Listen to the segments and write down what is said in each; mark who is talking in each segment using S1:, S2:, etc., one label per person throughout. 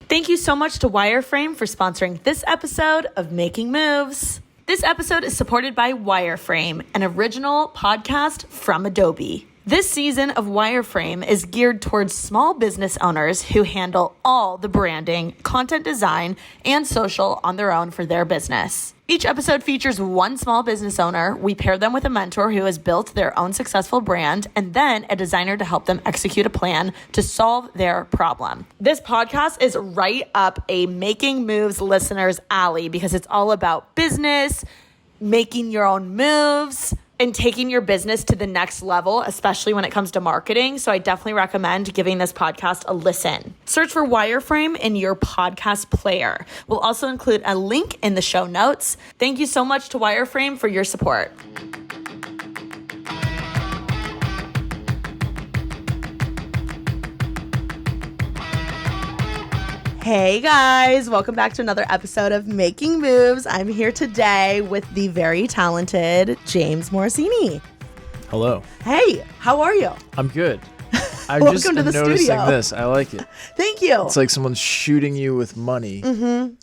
S1: Thank you so much to Wireframe for sponsoring this episode of Making Moves. This episode is supported by Wireframe, an original podcast from Adobe. This season of Wireframe is geared towards small business owners who handle all the branding, content design, and social on their own for their business. Each episode features one small business owner. We pair them with a mentor who has built their own successful brand, and then a designer to help them execute a plan to solve their problem. This podcast is right up a Making Moves listener's alley because it's all about business, making your own moves, and taking your business to the next level, especially when it comes to marketing. So I definitely recommend giving this podcast a listen. Search for Wireframe in your podcast player. We'll also include a link in the show notes. Thank you so much to Wireframe for your support. Hey guys, welcome back to another episode of Making Moves. I'm here today with the very talented James Morosini.
S2: Hello.
S1: Hey, how are you?
S2: I'm good. I'm
S1: Welcome
S2: just
S1: to the
S2: noticing
S1: studio.
S2: this. I like it.
S1: Thank you.
S2: It's like someone's shooting you with money,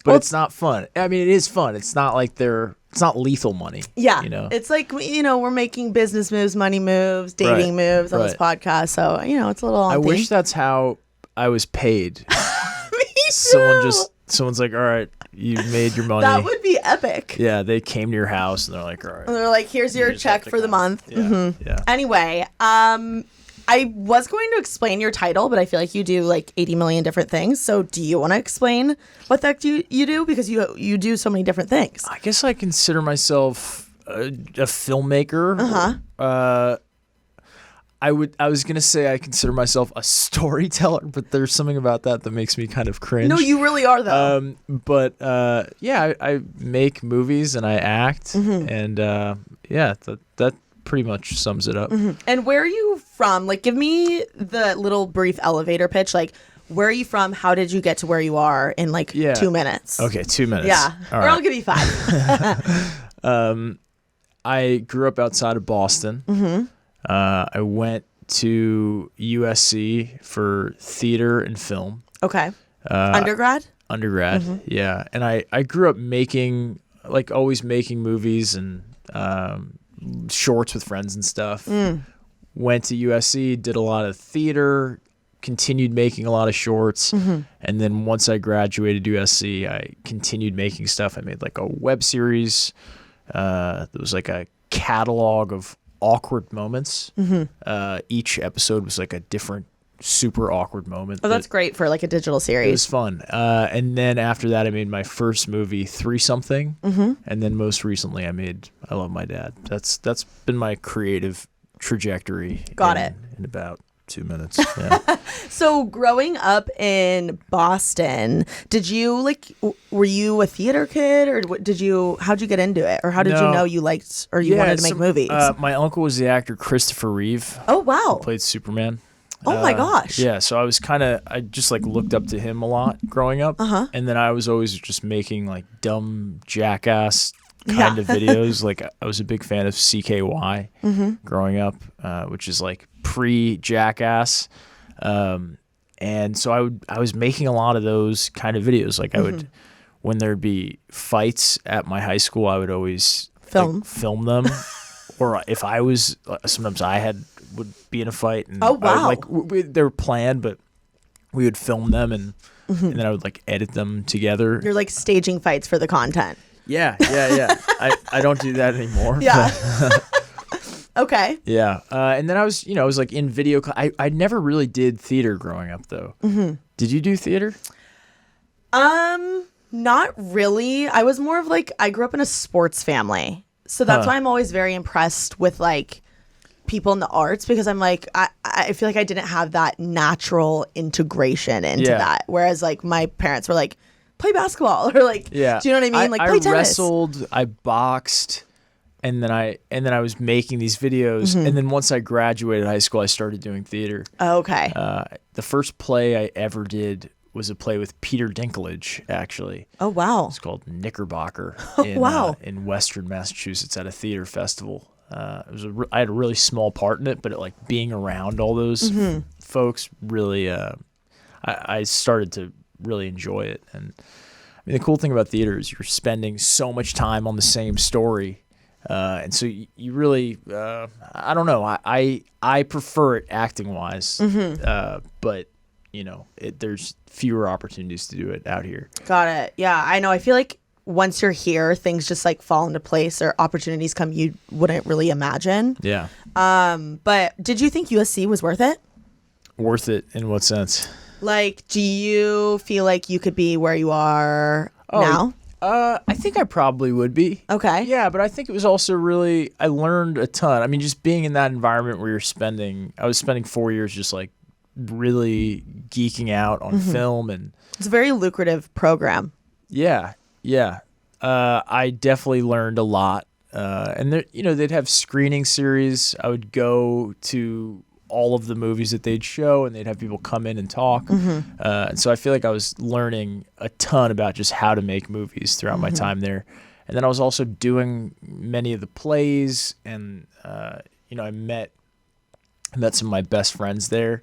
S2: but it's not fun. I mean, it is fun. It's not like it's not lethal money.
S1: Yeah,
S2: you know?
S1: It's like, we're making business moves, money moves, dating moves on this podcast. So, it's a little
S2: I
S1: aunty.
S2: wish that's how I was paid.
S1: Me too.
S2: Someone's like, all right, you made your money.
S1: That would be epic.
S2: Yeah, they came to your house and they're like, all right.
S1: And they're like, here's your
S2: just
S1: check
S2: have to
S1: for the
S2: come.
S1: month.
S2: Yeah, yeah.
S1: Anyway, I was going to explain your title, but I feel like you do like 80 million different things. So do you want to explain what the heck you do? Because you do so many different things.
S2: I guess I consider myself a filmmaker. I was gonna say I consider myself a storyteller, but there's something about that makes me kind of cringe.
S1: No, you really are though.
S2: I make movies and I act, and that pretty much sums it up.
S1: And where are you from? Like, give me the little brief elevator pitch. Like, where are you from? How did you get to where you are in 2 minutes?
S2: Okay, 2 minutes.
S1: Yeah,
S2: All
S1: or
S2: right.
S1: I'll give you 5.
S2: I grew up outside of Boston. I went to USC for theater and film.
S1: Okay. Undergrad?
S2: Undergrad, yeah. And I grew up always making movies and shorts with friends and stuff. Went to USC, did a lot of theater, continued making a lot of shorts. And then once I graduated USC, I continued making stuff. I made like a web series. There was like a catalog of awkward moments. Each episode was like a different super awkward moment.
S1: Oh, that's great for like a digital series.
S2: It was fun. And then after that, I made my first movie, Three Something. And then most recently, I made I Love My Dad. That's been my creative trajectory.
S1: Got it.
S2: In about 2 minutes. Yeah.
S1: So growing up in Boston, did you were you a theater kid or how'd you get into it? Or how did you know you liked or you wanted to make movies?
S2: My uncle was the actor Christopher Reeve.
S1: Oh, wow.
S2: Who played Superman.
S1: Oh my gosh.
S2: Yeah, so I just looked up to him a lot growing up. And then I was always just making like dumb jackass kind of videos. Like I was a big fan of CKY growing up, which is like pre-Jackass. And so I was making a lot of those kind of videos. Like I would, when there'd be fights at my high school, I would always film them. Or if I was, sometimes would be in a fight. And
S1: oh, wow.
S2: They were planned, but we would film them and then I would edit them together.
S1: You're like staging fights for the content.
S2: Yeah. I don't do that anymore.
S1: Yeah. Okay.
S2: Yeah. And then I was like in video. I never really did theater growing up though. Did you do theater?
S1: Not really. I was more of I grew up in a sports family. So that's why I'm always very impressed with people in the arts because I'm I feel like I didn't have that natural integration into that. Whereas my parents were play basketball or do you know what I mean? Play tennis.
S2: I wrestled, I boxed, and then I was making these videos. And then once I graduated high school, I started doing theater.
S1: Okay.
S2: The first play I ever did was a play with Peter Dinklage, actually.
S1: Oh, wow.
S2: It's called Knickerbocker in Western Massachusetts at a theater festival. I had a really small part in it, but being around all those folks really, I started to really enjoy it. And I mean, the cool thing about theater is you're spending so much time on the same story. And so you really, I don't know, I prefer it acting wise, but there's fewer opportunities to do it out here.
S1: Got it. Yeah, I know. I feel like once you're here, things just like fall into place or opportunities come you wouldn't really imagine.
S2: Yeah.
S1: But did you think USC was worth it?
S2: Worth it in what sense?
S1: Like, do you feel like you could be where you are now?
S2: I think I probably would be.
S1: Okay.
S2: Yeah, but I think it was also really, I learned a ton. I mean, just being in that environment where I was spending 4 years just like really geeking out on film. And
S1: it's a very lucrative program.
S2: Yeah. I definitely learned a lot. And there, they'd have screening series. I would go to all of the movies that they'd show, and they'd have people come in and talk. And so I feel like I was learning a ton about just how to make movies throughout my time there. And then I was also doing many of the plays, and I met some of my best friends there.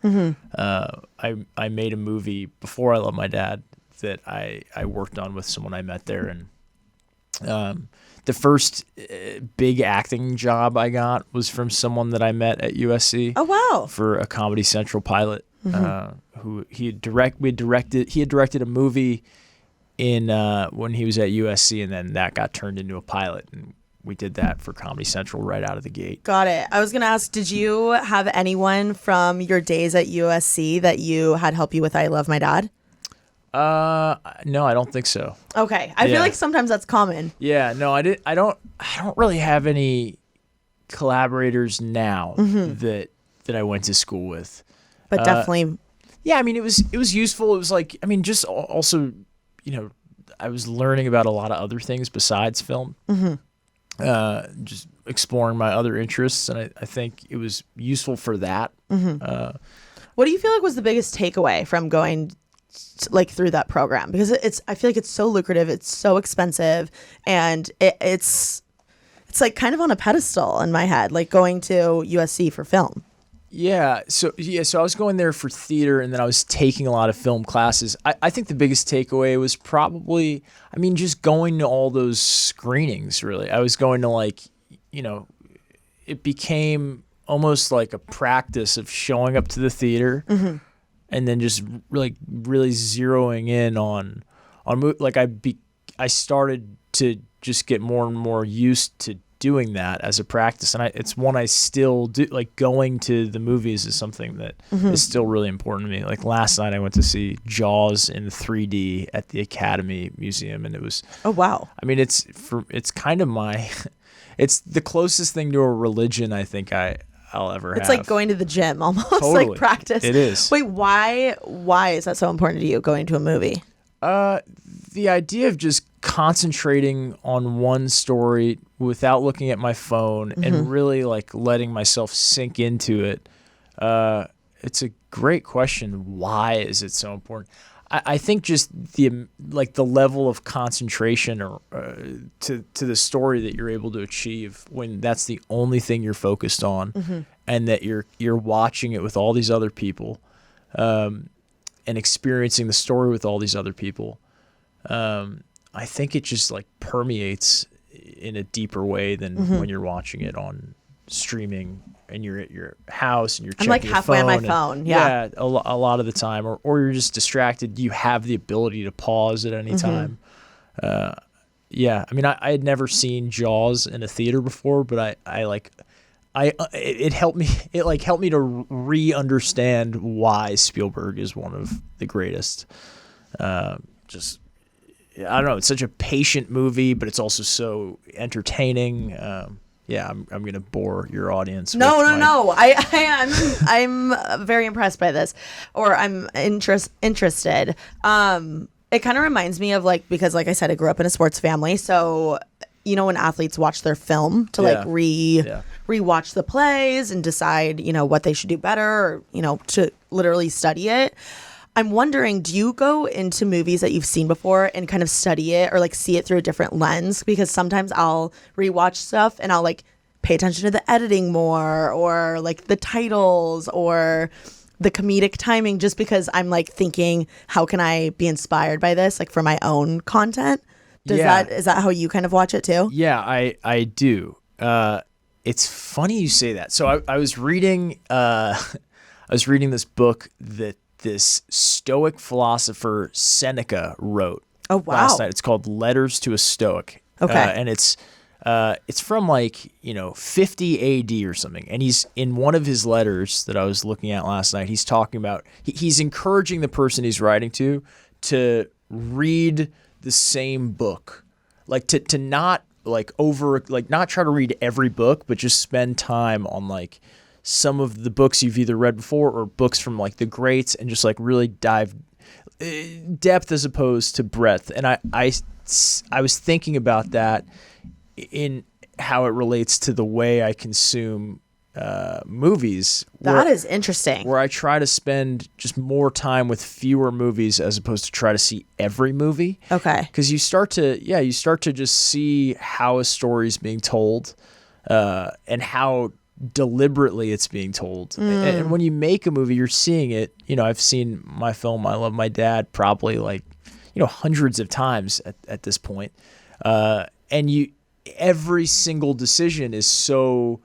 S2: I made a movie before I Love My Dad that I worked on with someone I met there, and the first big acting job I got was from someone that I met at USC.
S1: Oh wow!
S2: For a Comedy Central pilot, who he had directed a movie in when he was at USC, and then that got turned into a pilot, and we did that for Comedy Central right out of the gate.
S1: Got it. I was gonna ask, did you have anyone from your days at USC that you had help you with I Love My Dad?
S2: No, I don't think so.
S1: Okay. I feel like sometimes that's common.
S2: Yeah, no, I don't really have any collaborators now that I went to school with.
S1: But definitely.
S2: Yeah, I mean, it was useful. It was like, I mean, just also, I was learning about a lot of other things besides film. Just exploring my other interests, and I think it was useful for that.
S1: What do you feel like was the biggest takeaway from going through that program? Because I feel like it's so lucrative, it's so expensive, and it's like kind of on a pedestal in my head, like going to USC for film.
S2: So I was going there for theater, and then I was taking a lot of film classes. I think the biggest takeaway was probably, I mean, just going to all those screenings, really. I was going to it became almost like a practice of showing up to the theater and then just really zeroing in on I started to just get more and more used to doing that as a practice, and it's one I still do. Like, going to the movies is something that is still really important to me. Like, last night I went to see Jaws in 3D at the Academy Museum, and it was,
S1: oh wow.
S2: I mean, it's kind of it's the closest thing to a religion I think I'll ever have.
S1: It's like going to the gym almost.
S2: Totally.
S1: Like practice.
S2: It is.
S1: Wait, why is that so important to you, going to a movie?
S2: The idea of just concentrating on one story without looking at my phone and really like letting myself sink into it. It's a great question. Why is it so important? I think just the level of concentration or to the story that you're able to achieve when that's the only thing you're focused on, and that you're watching it with all these other people, and experiencing the story with all these other people. I think it just like permeates in a deeper way than when you're watching it on streaming and you're at your house and you're checking
S1: I'm like halfway on my phone. Yeah,
S2: a lot of the time, or you're just distracted. You have the ability to pause at any time. Yeah, I mean, I had never seen Jaws in a theater before, but it helped me. It helped me to re-understand why Spielberg is one of the greatest. I don't know. It's such a patient movie, but it's also so entertaining. I'm gonna bore your audience.
S1: No. I'm very impressed by this, or I'm interested. It kind of reminds me of because like I said, I grew up in a sports family, so when athletes watch their film to rewatch the plays and decide what they should do better, or to literally study it. I'm wondering, do you go into movies that you've seen before and kind of study it or see it through a different lens? Because sometimes I'll rewatch stuff and I'll pay attention to the editing more, or the titles, or the comedic timing, just because I'm like thinking, how can I be inspired by this, like for my own content? Is that how you kind of watch it too?
S2: Yeah, I do. It's funny you say that. So I was reading this book that this Stoic philosopher Seneca wrote.
S1: Oh, wow.
S2: Last night. It's called Letters to a Stoic.
S1: Okay.
S2: And it's from 50 AD or something. And he's in one of his letters that I was looking at last night. He's talking about he's encouraging the person he's writing to read the same book, to not not try to read every book, but just spend time on some of the books you've either read before or books from the greats, and just really dive depth as opposed to breadth. And I was thinking about that in how it relates to the way I consume movies.
S1: That is interesting.
S2: Where I try to spend just more time with fewer movies as opposed to try to see every movie.
S1: Okay.
S2: Because you start to just see how a story is being told, and how deliberately it's being told. And when you make a movie, you're seeing it. I've seen my film I Love My Dad probably hundreds of times at this point. And every single decision is so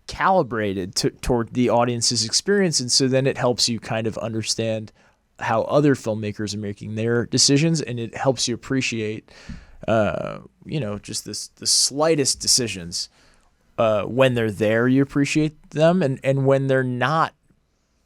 S2: calibrated toward the audience's experience, and so then it helps you kind of understand how other filmmakers are making their decisions, and it helps you appreciate just the slightest decisions. When they're there, you appreciate them, and when they're not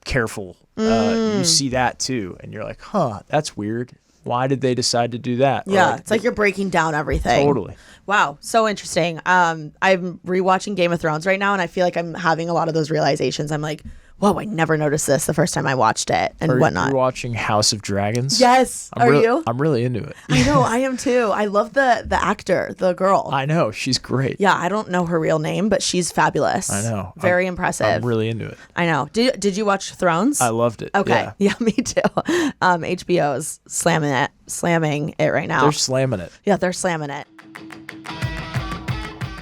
S2: careful, you see that too, and you're like, that's weird. Why did they decide to do that?
S1: Yeah, it's like you're breaking down everything.
S2: Totally.
S1: Wow, so interesting. I'm rewatching Game of Thrones right now, and I feel like I'm having a lot of those realizations. I'm like, whoa, I never noticed this the first time I watched it and whatnot.
S2: Are you watching House of Dragons?
S1: Yes. You?
S2: I'm really into it.
S1: I know, I am too. I love the actor, the girl.
S2: I know, she's great.
S1: Yeah, I don't know her real name, but she's fabulous.
S2: I know.
S1: Very impressive.
S2: I'm really into it.
S1: I know. Did you watch Thrones?
S2: I loved it.
S1: Okay. Yeah, me too. HBO is slamming it right now.
S2: They're slamming it.
S1: Yeah, they're slamming it.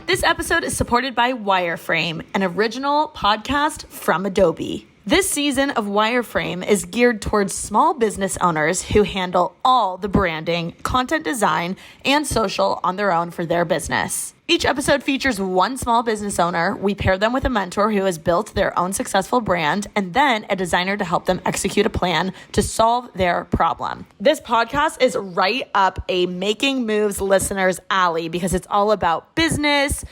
S1: This episode is supported by Wireframe, an original podcast from Adobe. This season of Wireframe is geared towards small business owners who handle all the branding, content design, and social on their own for their business. Each episode features one small business owner. We pair them with a mentor who has built their own successful brand, and then a designer to help them execute a plan to solve their problem. This podcast is right up a Making Moves listener's alley because it's all about business,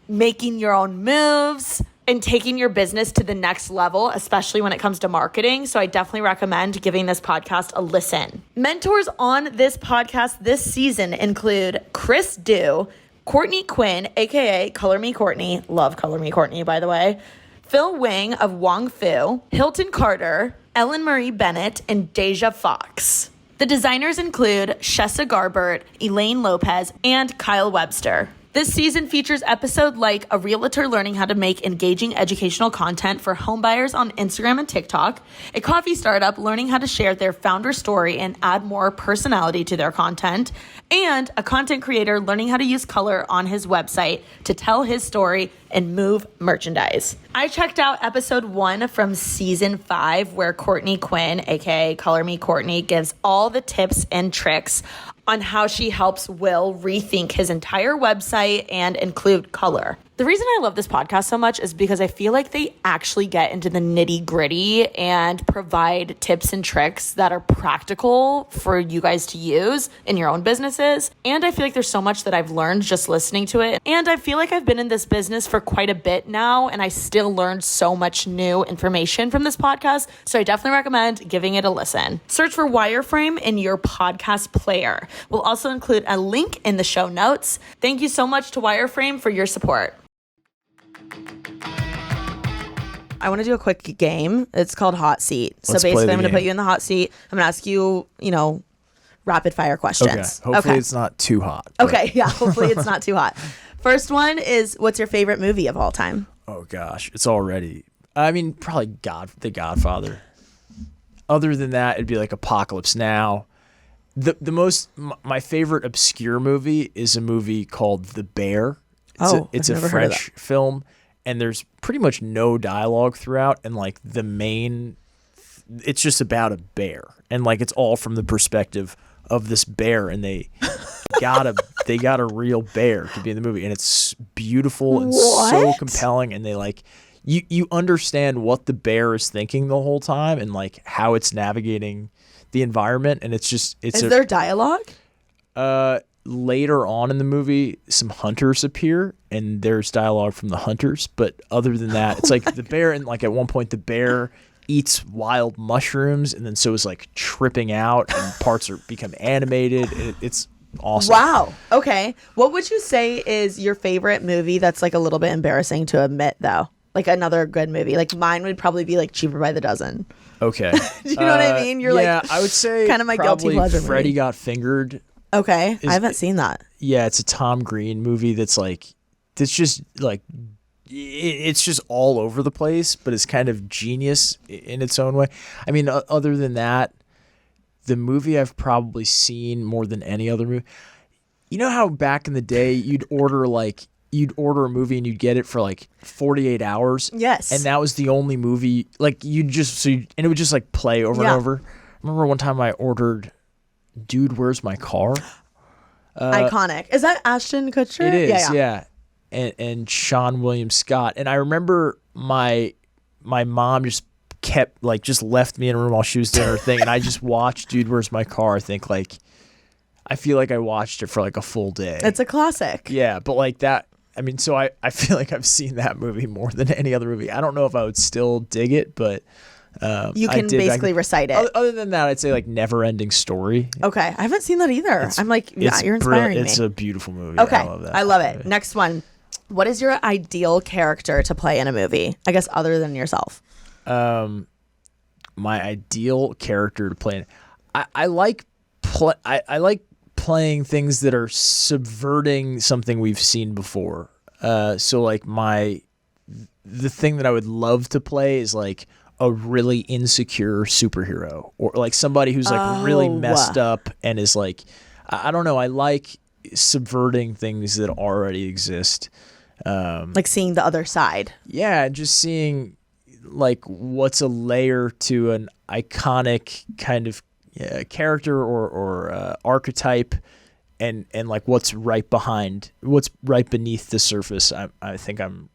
S1: making your own moves, and taking your business to the next level, especially when it comes to marketing. So I definitely recommend giving this podcast a listen. Mentors on this podcast this season include Chris Dew, Courtney Quinn, aka Color Me Courtney, love Color Me Courtney, by the way, Phil Wing of Wong Fu, Hilton Carter, Ellen Marie Bennett, and Deja Fox. The designers include Shessa Garbert, Elaine Lopez, and Kyle Webster. This season features episodes like a realtor learning how to make engaging educational content for homebuyers on Instagram and TikTok, a coffee startup learning how to share their founder story and add more personality to their content, and a content creator learning how to use color on his website to tell his story and move merchandise. I checked out episode 1 from season 5, where Courtney Quinn, aka Color Me Courtney, gives all the tips and tricks on how she helps Will rethink his entire website and include color. The reason I love this podcast so much is because I feel like they actually get into the nitty gritty and provide tips and tricks that are practical for you guys to use in your own businesses. And I feel like there's so much that I've learned just listening to it. And I feel like I've been in this business for quite a bit now, and I still learned so much new information from this podcast. So I definitely recommend giving it a listen. Search for Wireframe in your podcast player. We'll also include a link in the show notes. Thank you so much to Wireframe for your support. I want to do a quick game. It's called Hot Seat. So basically, I'm going to put you in the hot seat. I'm going to ask you, rapid fire questions.
S2: Okay. Hopefully it's not too hot.
S1: Okay. Yeah. Hopefully it's not too hot. First one is, what's your favorite movie of all time?
S2: Oh gosh, it's already. Probably The Godfather. Other than that, it'd be like Apocalypse Now. My favorite obscure movie is a movie called The Bear. It's a French film, and there's pretty much no dialogue throughout, and like it's just about a bear, and like it's all from the perspective of this bear, and they got a real bear to be in the movie, and it's beautiful and so compelling, and they like you understand what the bear is thinking the whole time and like how it's navigating the environment, and is
S1: there dialogue?
S2: Later on in the movie, some hunters appear, and there's dialogue from the hunters. But other than that, it's like the bear, and like at one point, the bear eats wild mushrooms, and then so is like tripping out, and parts become animated. And it's awesome.
S1: Wow. Okay. What would you say is your favorite movie that's like a little bit embarrassing to admit, though? Like another good movie. Like mine would probably be like Cheaper by the Dozen.
S2: Okay.
S1: Do you know what I mean?
S2: Yeah, I would say
S1: kind of my guilty pleasure
S2: Freddy
S1: movie.
S2: Got Fingered.
S1: Okay. I haven't seen that.
S2: Yeah, it's a Tom Green movie that's just like, it's just all over the place, but it's kind of genius in its own way. I mean, other than that, the movie I've probably seen more than any other movie. You know how back in the day you'd order a movie and you'd get it for like 48 hours?
S1: Yes.
S2: And that was the only movie, like and it would just like play over and over. I remember one time I ordered Dude, Where's My Car?
S1: Iconic. Is that Ashton Kutcher?
S2: It is, yeah. And Sean William Scott. And I remember my mom just left me in a room while she was doing her thing, and I just watched Dude, Where's My Car? I feel like I watched it for like a full day.
S1: It's a classic.
S2: Yeah, but like that, I mean, so I feel like I've seen that movie more than any other movie. I don't know if I would still dig it, but
S1: you can basically recite it.
S2: Other than that, I'd say like Never Ending Story.
S1: Okay, I haven't seen that either. I'm like, yeah, you're inspiring me.
S2: It's a beautiful movie.
S1: Okay,
S2: I love that.
S1: I love it. Next one. What is your ideal character to play in a movie? I guess other than yourself.
S2: My ideal character to play in. I like playing things that are subverting something we've seen before. So like the thing that I would love to play is like a really insecure superhero, or like somebody who's like really messed up and is like, I don't know. I like subverting things that already exist.
S1: Like seeing the other side.
S2: Yeah. Just seeing like what's a layer to an iconic kind of character or archetype, and like what's right beneath the surface. I think I'm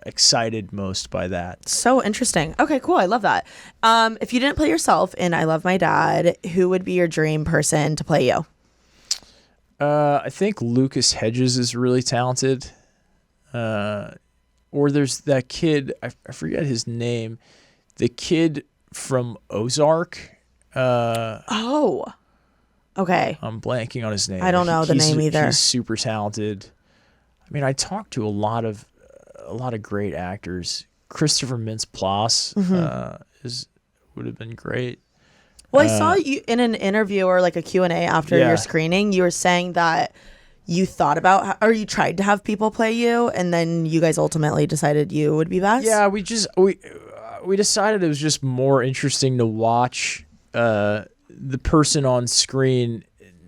S2: excited most by that.
S1: So interesting. Okay, cool. I love that. If you didn't play yourself in I Love My Dad, who would be your dream person to play you?
S2: I think Lucas Hedges is really talented. Or there's that kid, I forget his name, the kid from Ozark.
S1: Okay.
S2: I'm blanking on his name.
S1: I don't know the name either.
S2: He's super talented. I mean, I talked to a lot of great actors. Christopher Mintz-Plasse would have been great.
S1: Well, I saw you in an interview or like a Q&A after your screening. You were saying that you thought about or you tried to have people play you, and then you guys ultimately decided you would be best.
S2: Yeah, we decided it was just more interesting to watch the person on screen,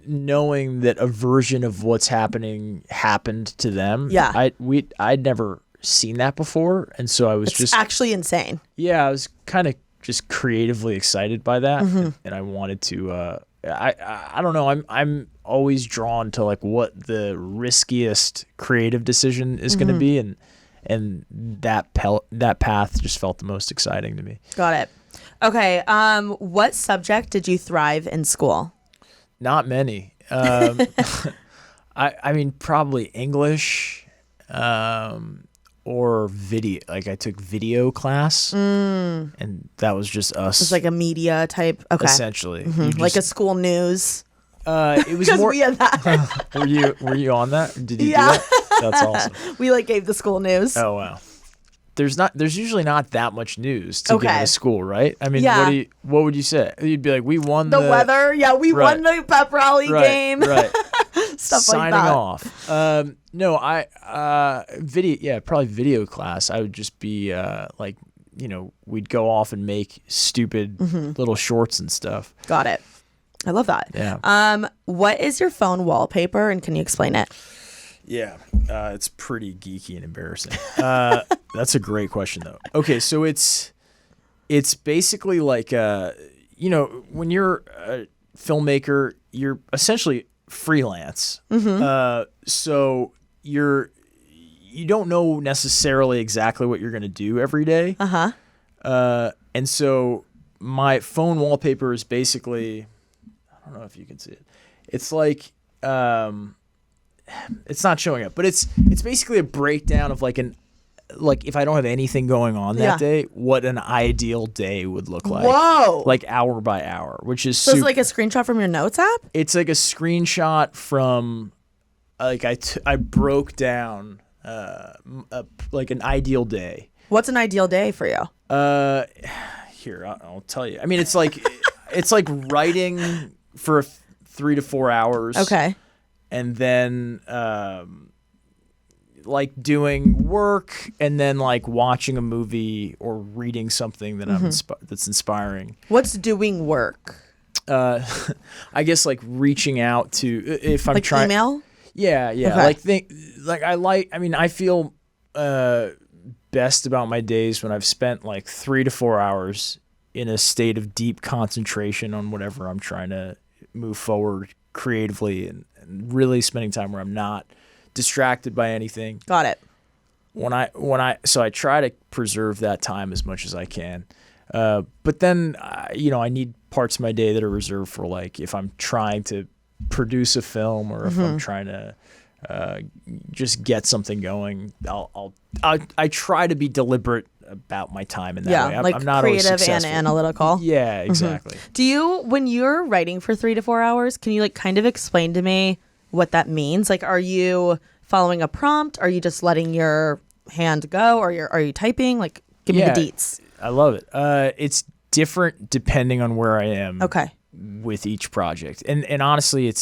S2: knowing that a version of what's happening happened to them.
S1: Yeah,
S2: I'd never seen that before, and so I was
S1: it's actually insane.
S2: Yeah, I was kind of just creatively excited by that, and I wanted to. I don't know. I'm always drawn to like what the riskiest creative decision is going to be, and that path just felt the most exciting to me.
S1: Got it. Okay. What subject did you thrive in school?
S2: Not many. I mean, probably English, or video. Like I took video class, and that was just us.
S1: It's like a media type. Okay.
S2: Essentially,
S1: like a school news.
S2: It was more.
S1: We had that.
S2: Were you on that? Did you do that? That's awesome.
S1: We like gave the school news.
S2: Oh wow. There's usually not that much news to give to school, right? I mean, what would you say? You'd be like, we won
S1: the weather. Yeah, we won the pep rally game.
S2: Right.
S1: Stuff
S2: Signing
S1: like that.
S2: off. No, probably video class. I would just be like, we'd go off and make stupid little shorts and stuff.
S1: Got it. I love that.
S2: Yeah.
S1: What is your phone wallpaper, and can you explain it?
S2: Yeah, it's pretty geeky and embarrassing. That's a great question, though. Okay, so it's basically like, when you're a filmmaker, you're essentially freelance. So you don't know necessarily exactly what you're going to do every day. And so my phone wallpaper is basically, I don't know if you can see it. It's like, it's not showing up, but it's basically a breakdown of like if I don't have anything going on that day, what an ideal day would look like.
S1: Whoa.
S2: Like hour by hour, which is
S1: So it's like a screenshot from your notes app?
S2: It's like a screenshot from like I broke down like an ideal day.
S1: What's an ideal day for you?
S2: Here, I'll tell you. I mean, it's like writing for 3 to 4 hours. Okay. And then like doing work, and then like watching a movie or reading something that that's inspiring.
S1: What's doing work?
S2: I guess like reaching out to, if I'm
S1: like
S2: trying
S1: email.
S2: Yeah. Okay. I feel best about my days when I've spent like 3 to 4 hours in a state of deep concentration on whatever I'm trying to move forward creatively, and really spending time where I'm not distracted by anything.
S1: Got it.
S2: So I try to preserve that time as much as I can. But then, I need parts of my day that are reserved for like, if I'm trying to produce a film, or if I'm trying to just get something going, I try to be deliberate about my time in that way. I'm not always successful.
S1: And analytical.
S2: Yeah, exactly.
S1: Do you, when you're writing for 3 to 4 hours, can you like kind of explain to me what that means? Like, are you following a prompt? Are you just letting your hand go? Or are you typing? Like, give me the deets.
S2: I love it. It's different depending on where I am.
S1: Okay.
S2: With each project, and honestly,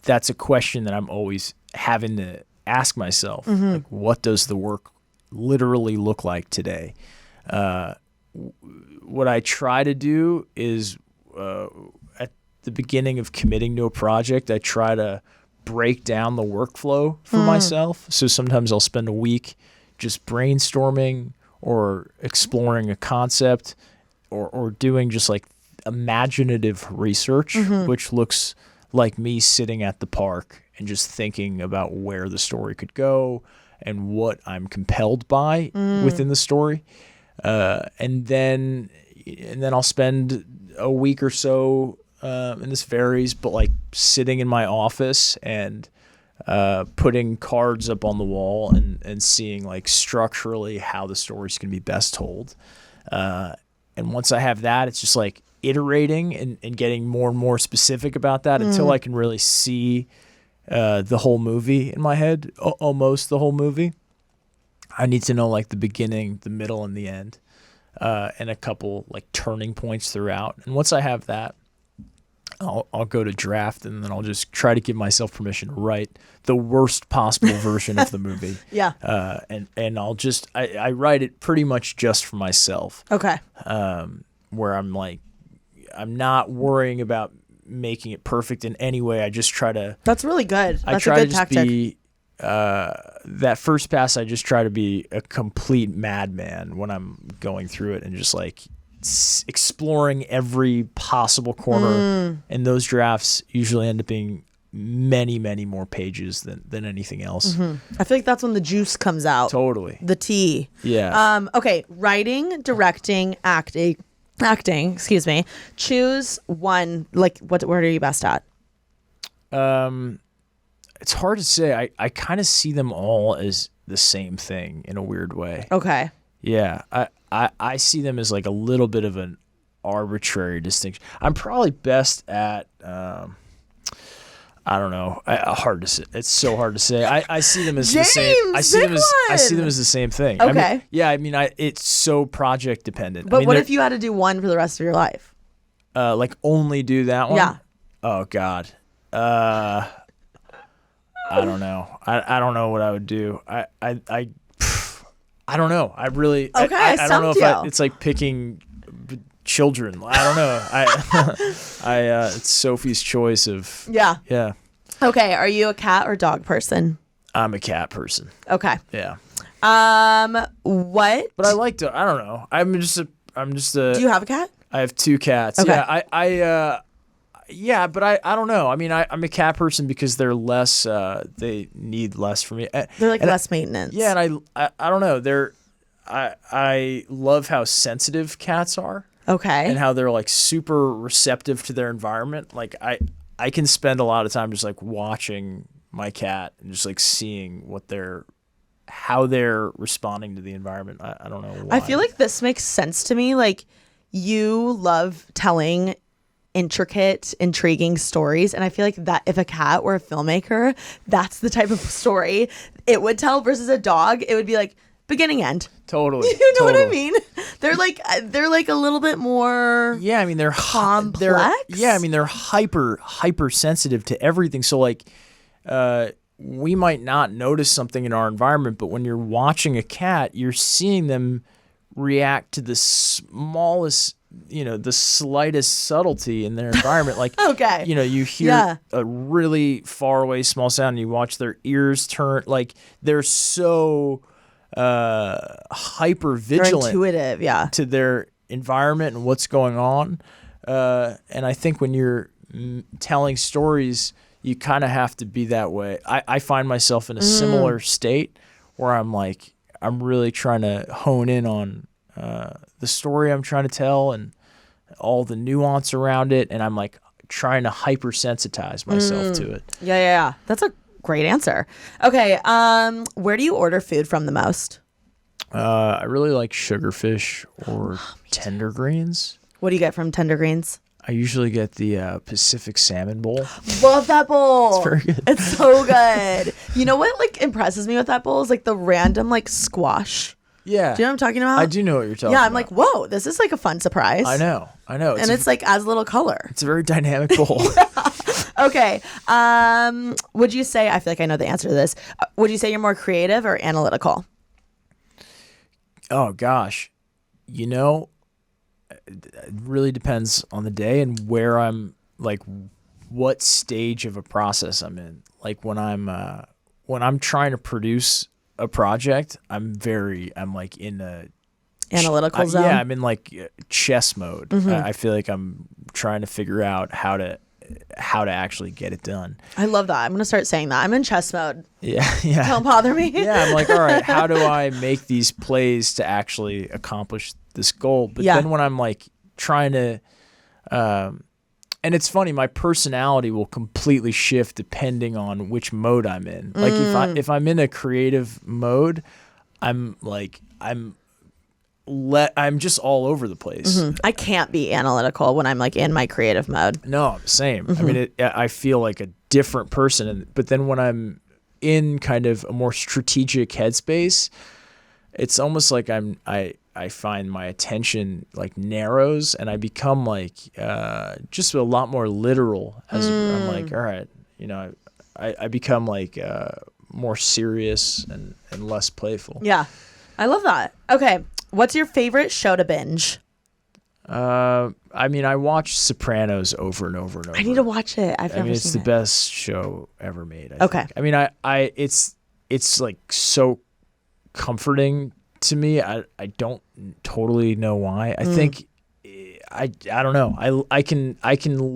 S2: that's a question that I'm always having to ask myself. Like, what does the work literally look like today? What I try to do is, at the beginning of committing to a project, I try to break down the workflow for myself. So sometimes I'll spend a week just brainstorming or exploring a concept, or doing just like imaginative research, which looks like me sitting at the park and just thinking about where the story could go and what I'm compelled by within the story. And then I'll spend a week or so, and this varies, but like sitting in my office and putting cards up on the wall and seeing like structurally how the story's going to be best told. And once I have that, it's just like iterating and getting more and more specific about that until I can really see the whole movie in my head, almost the whole movie. I need to know like the beginning, the middle, and the end, and a couple like turning points throughout. And once I have that, I'll go to draft, and then I'll just try to give myself permission to write the worst possible version of the movie.
S1: Yeah.
S2: And I'll just I write it pretty much just for myself.
S1: Okay.
S2: Where I'm like, I'm not worrying about making it perfect in any way. I just try to.
S1: That's really good. That's
S2: a good
S1: tactic.
S2: Be, that first pass, I just try to be a complete madman when I'm going through it and just like exploring every possible corner. And those drafts usually end up being many, many more pages than anything else.
S1: I feel like that's when the juice comes out.
S2: Totally.
S1: The tea.
S2: Yeah.
S1: Okay. Writing, directing, acting, excuse me. Choose one. Like, what are you best at?
S2: It's hard to say. I kind of see them all as the same thing in a weird way.
S1: Okay.
S2: Yeah. I see them as like a little bit of an arbitrary distinction. I'm probably best at, I don't know. Hard to say. It's so hard to say. I see them as the same. I see them as the same thing.
S1: Okay.
S2: It's so project dependent.
S1: But what if you had to do one for the rest of your life?
S2: Like only do that one?
S1: Yeah.
S2: Oh God. I don't know. I don't know what I would do. I don't know. I really.
S1: Okay.
S2: I don't know if it's like picking children. I don't know. It's Sophie's choice of.
S1: Yeah.
S2: Yeah.
S1: Okay. Are you a cat or dog person?
S2: I'm a cat person.
S1: Okay.
S2: Yeah.
S1: What?
S2: But I like to. I don't know. I'm just a.
S1: Do you have a cat?
S2: I have 2 cats.
S1: Okay.
S2: Yeah. Yeah, but I don't know. I mean, I'm a cat person because they're less. They need less from me.
S1: They're like less maintenance.
S2: Yeah, and I don't know. I love how sensitive cats are.
S1: Okay.
S2: And how they're like super receptive to their environment. Like I can spend a lot of time just like watching my cat and just like seeing how they're responding to the environment. I don't know why.
S1: I feel like this makes sense to me. Like, you love telling intricate, intriguing stories, and I feel like that if a cat were a filmmaker, that's the type of story it would tell. Versus a dog, it would be like beginning end.
S2: Totally.
S1: You know what I mean? They're like a little bit more.
S2: Yeah, I mean they're
S1: complex.
S2: They're hyper sensitive to everything. So like, we might not notice something in our environment, but when you're watching a cat, you're seeing them react to the smallest, the slightest subtlety in their environment. Like,
S1: okay,
S2: you hear a really far away small sound and you watch their ears turn. Like, they're so hyper vigilant,
S1: intuitive,
S2: to their environment and what's going on. And I think when you're telling stories, you kind of have to be that way. I find myself in a similar state where I'm really trying to hone in on the story I'm trying to tell and all the nuance around it, and I'm like trying to hypersensitize myself to it.
S1: Yeah. That's a great answer. Okay, where do you order food from the most?
S2: I really like sugarfish or tender greens.
S1: What do you get from Tender Greens?
S2: I usually get the Pacific Salmon Bowl.
S1: Love that bowl.
S2: It's very good.
S1: It's so good. You know what like impresses me with that bowl is like the random like squash.
S2: Yeah.
S1: Do you know what I'm talking about?
S2: I do know what you're talking about.
S1: Yeah, I'm like, whoa, this is like a fun surprise.
S2: I know.
S1: It's like as little color.
S2: It's a very dynamic bowl.
S1: Okay. Would you say, I feel like I know the answer to this. Would you say you're more creative or analytical?
S2: Oh, gosh. It really depends on the day and where I'm, like, what stage of a process I'm in. Like, when I'm trying to produce a project, I'm like in a
S1: analytical zone.
S2: Yeah, I'm in like chess mode. I feel like I'm trying to figure out how to actually get it done.
S1: I love that. I'm gonna start saying that. I'm in chess mode.
S2: Yeah.
S1: Don't bother me.
S2: Yeah, I'm like, all right, how do I make these plays to actually accomplish this goal? But then when I'm like trying to, and it's funny, my personality will completely shift depending on which mode I'm in. Like if I'm in a creative mode, I'm just all over the place.
S1: I can't be analytical when I'm like in my creative mode.
S2: No, same. I mean, I feel like a different person. But then when I'm in kind of a more strategic headspace, it's almost like I find my attention like narrows and I become like just a lot more literal as I'm like, all right, I become like more serious and less playful.
S1: Yeah. I love that. Okay. What's your favorite show to binge?
S2: I mean, I watch Sopranos over and over and over.
S1: I need to watch it. I mean,
S2: it's the best show ever made. I
S1: okay.
S2: think. I mean, it's like so comforting to me. I don't totally know why. I think I don't know. I can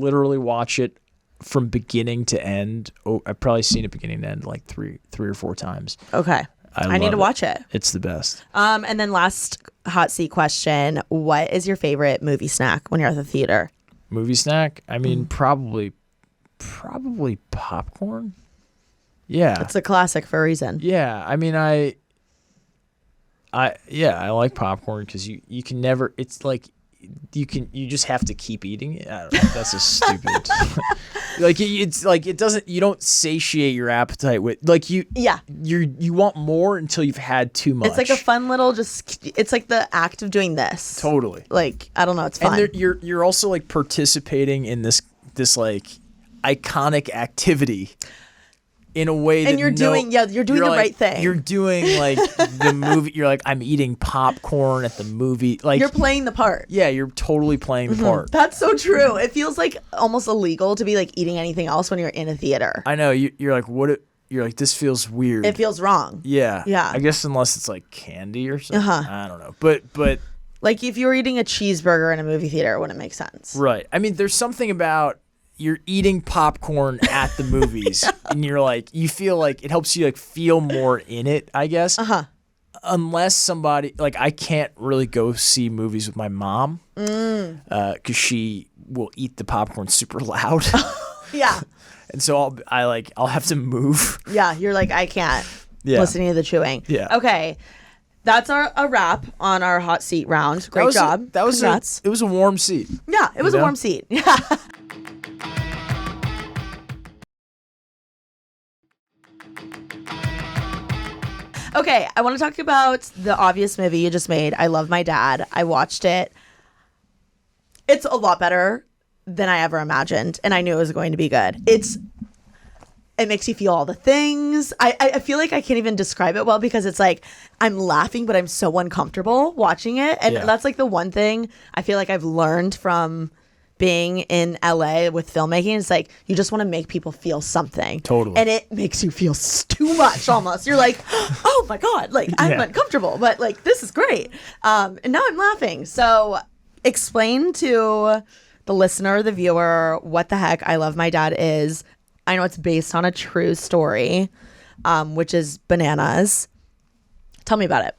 S2: literally watch it from beginning to end. Oh, I've probably seen it beginning to end like three or four times.
S1: Okay. I need to watch it.
S2: It's the best.
S1: And then last hot seat question: what is your favorite movie snack when you're at the theater?
S2: Movie snack? I mean, probably popcorn. Yeah,
S1: it's a classic for a reason.
S2: Yeah, I mean, I like popcorn because you can never. It's like you just have to keep eating it. I don't know. That's a stupid. Like it's like it doesn't. You don't satiate your appetite with like you.
S1: Yeah.
S2: You want more until you've had too much.
S1: It's like a fun little It's like the act of doing this.
S2: Totally.
S1: Like I don't know. It's fun.
S2: And you're also like participating in this like iconic activity. In a way that
S1: you're doing the right thing.
S2: You're doing like the movie. You're like, I'm eating popcorn at the movie. Like
S1: you're playing the part.
S2: Yeah, you're totally playing the part.
S1: That's so true. It feels like almost illegal to be like eating anything else when you're in a theater.
S2: I know. You're like, what? you're like, this feels weird.
S1: It feels wrong.
S2: Yeah.
S1: Yeah.
S2: I guess unless it's like candy or something. I don't know. But
S1: like if you were eating a cheeseburger in a movie theater, it wouldn't make sense.
S2: Right. I mean, there's something about you're eating popcorn at the movies and you're like, you feel like it helps you like feel more in it, I guess. Unless somebody, like I can't really go see movies with my mom because she will eat the popcorn super loud.
S1: Yeah.
S2: And so I'll have to move.
S1: Yeah. You're like, I can't listening to the chewing.
S2: Yeah.
S1: Okay. That's a wrap on our hot seat round. Great job.
S2: It was a warm seat.
S1: Yeah, it was a warm seat. Yeah. Okay, I want to talk about the obvious movie you just made. I Love My Dad. I watched it. It's a lot better than I ever imagined, and I knew it was going to be good. It makes you feel all the things. I feel like I can't even describe it well because it's like I'm laughing, but I'm so uncomfortable watching it. And that's like the one thing I feel like I've learned from being in LA with filmmaking. It's like you just want to make people feel something.
S2: Totally.
S1: And it makes you feel too much almost. You're like, oh my God, like I'm uncomfortable, but like this is great. And now I'm laughing. So explain to the listener, the viewer, what the heck I Love My Dad is. I know it's based on a true story, which is bananas. Tell me about it.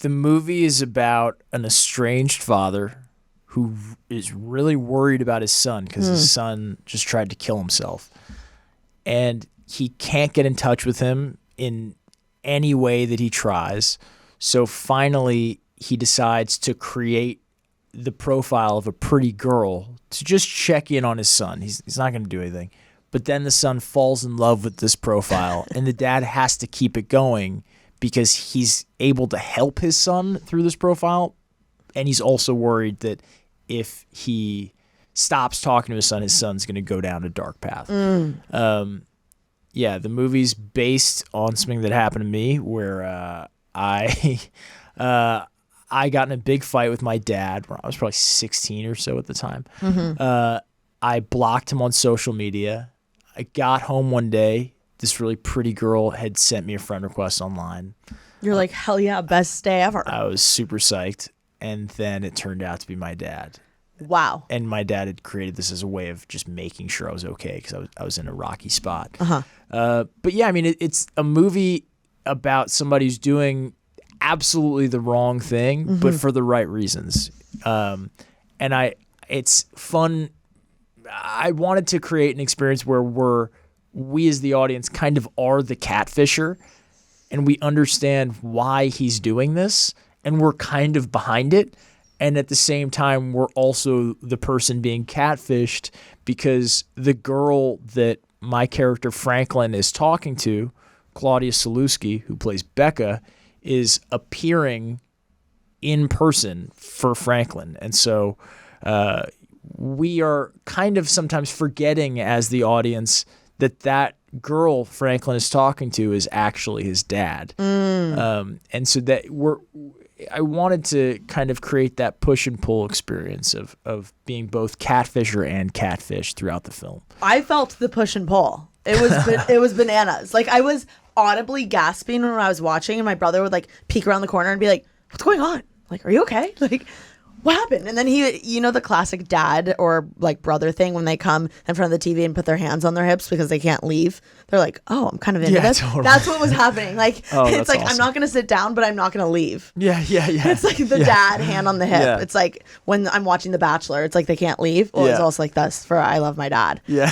S2: The movie is about an estranged father who is really worried about his son because his son just tried to kill himself. And he can't get in touch with him in any way that he tries. So finally, he decides to create the profile of a pretty girl to just check in on his son. He's not going to do anything. But then the son falls in love with this profile, and the dad has to keep it going because he's able to help his son through this profile. And he's also worried that if he stops talking to his son's going to go down a dark path. The movie's based on something that happened to me where I got in a big fight with my dad when I was probably 16 or so at the time. I blocked him on social media. I got home one day. This really pretty girl had sent me a friend request online.
S1: You're like, hell yeah, best day ever.
S2: I was super psyched. And then it turned out to be my dad.
S1: Wow.
S2: And my dad had created this as a way of just making sure I was okay because I was in a rocky spot. But yeah, I mean, it's a movie about somebody who's doing absolutely the wrong thing, but for the right reasons. And it's fun. I wanted to create an experience where we as the audience kind of are the catfisher and we understand why he's doing this and we're kind of behind it. And at the same time, we're also the person being catfished because the girl that my character Franklin is talking to, Claudia Saluski, who plays Becca, is appearing in person for Franklin. And so we are kind of sometimes forgetting as the audience that girl Franklin is talking to is actually his dad. And so that I wanted to kind of create that push and pull experience of being both catfisher and catfish throughout the film.
S1: I felt the push and pull. It was bananas. Like I was audibly gasping when I was watching, and my brother would like peek around the corner and be like, "What's going on? Like, are you okay? Like, what happened?" And then he, the classic dad or like brother thing when they come in front of the TV and put their hands on their hips because they can't leave. They're like, "Oh, I'm kind of into this."
S2: Totally.
S1: That's what was happening. Like, it's like, awesome. I'm not going to sit down, but I'm not going to leave.
S2: Yeah.
S1: It's like the dad hand on the hip. Yeah. It's like when I'm watching The Bachelor, it's like they can't leave. Well, it's also like this for I Love My Dad.
S2: Yeah.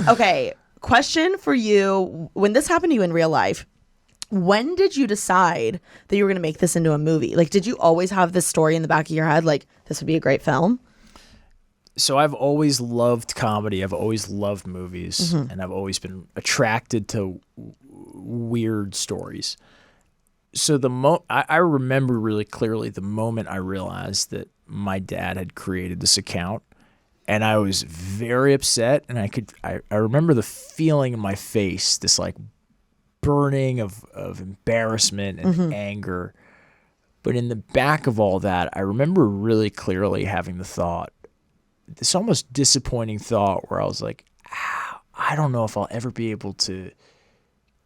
S1: Okay. Question for you. When this happened to you in real life, when did you decide that you were going to make this into a movie? Like, did you always have this story in the back of your head? Like, this would be a great film?
S2: So I've always loved comedy. I've always loved movies. And I've always been attracted to weird stories. So I remember really clearly the moment I realized that my dad had created this account. And I was very upset. And I remember the feeling in my face, this like burning of embarrassment and anger. But in the back of all that, I remember really clearly having the thought, this almost disappointing thought where I was like, I don't know if I'll ever be able to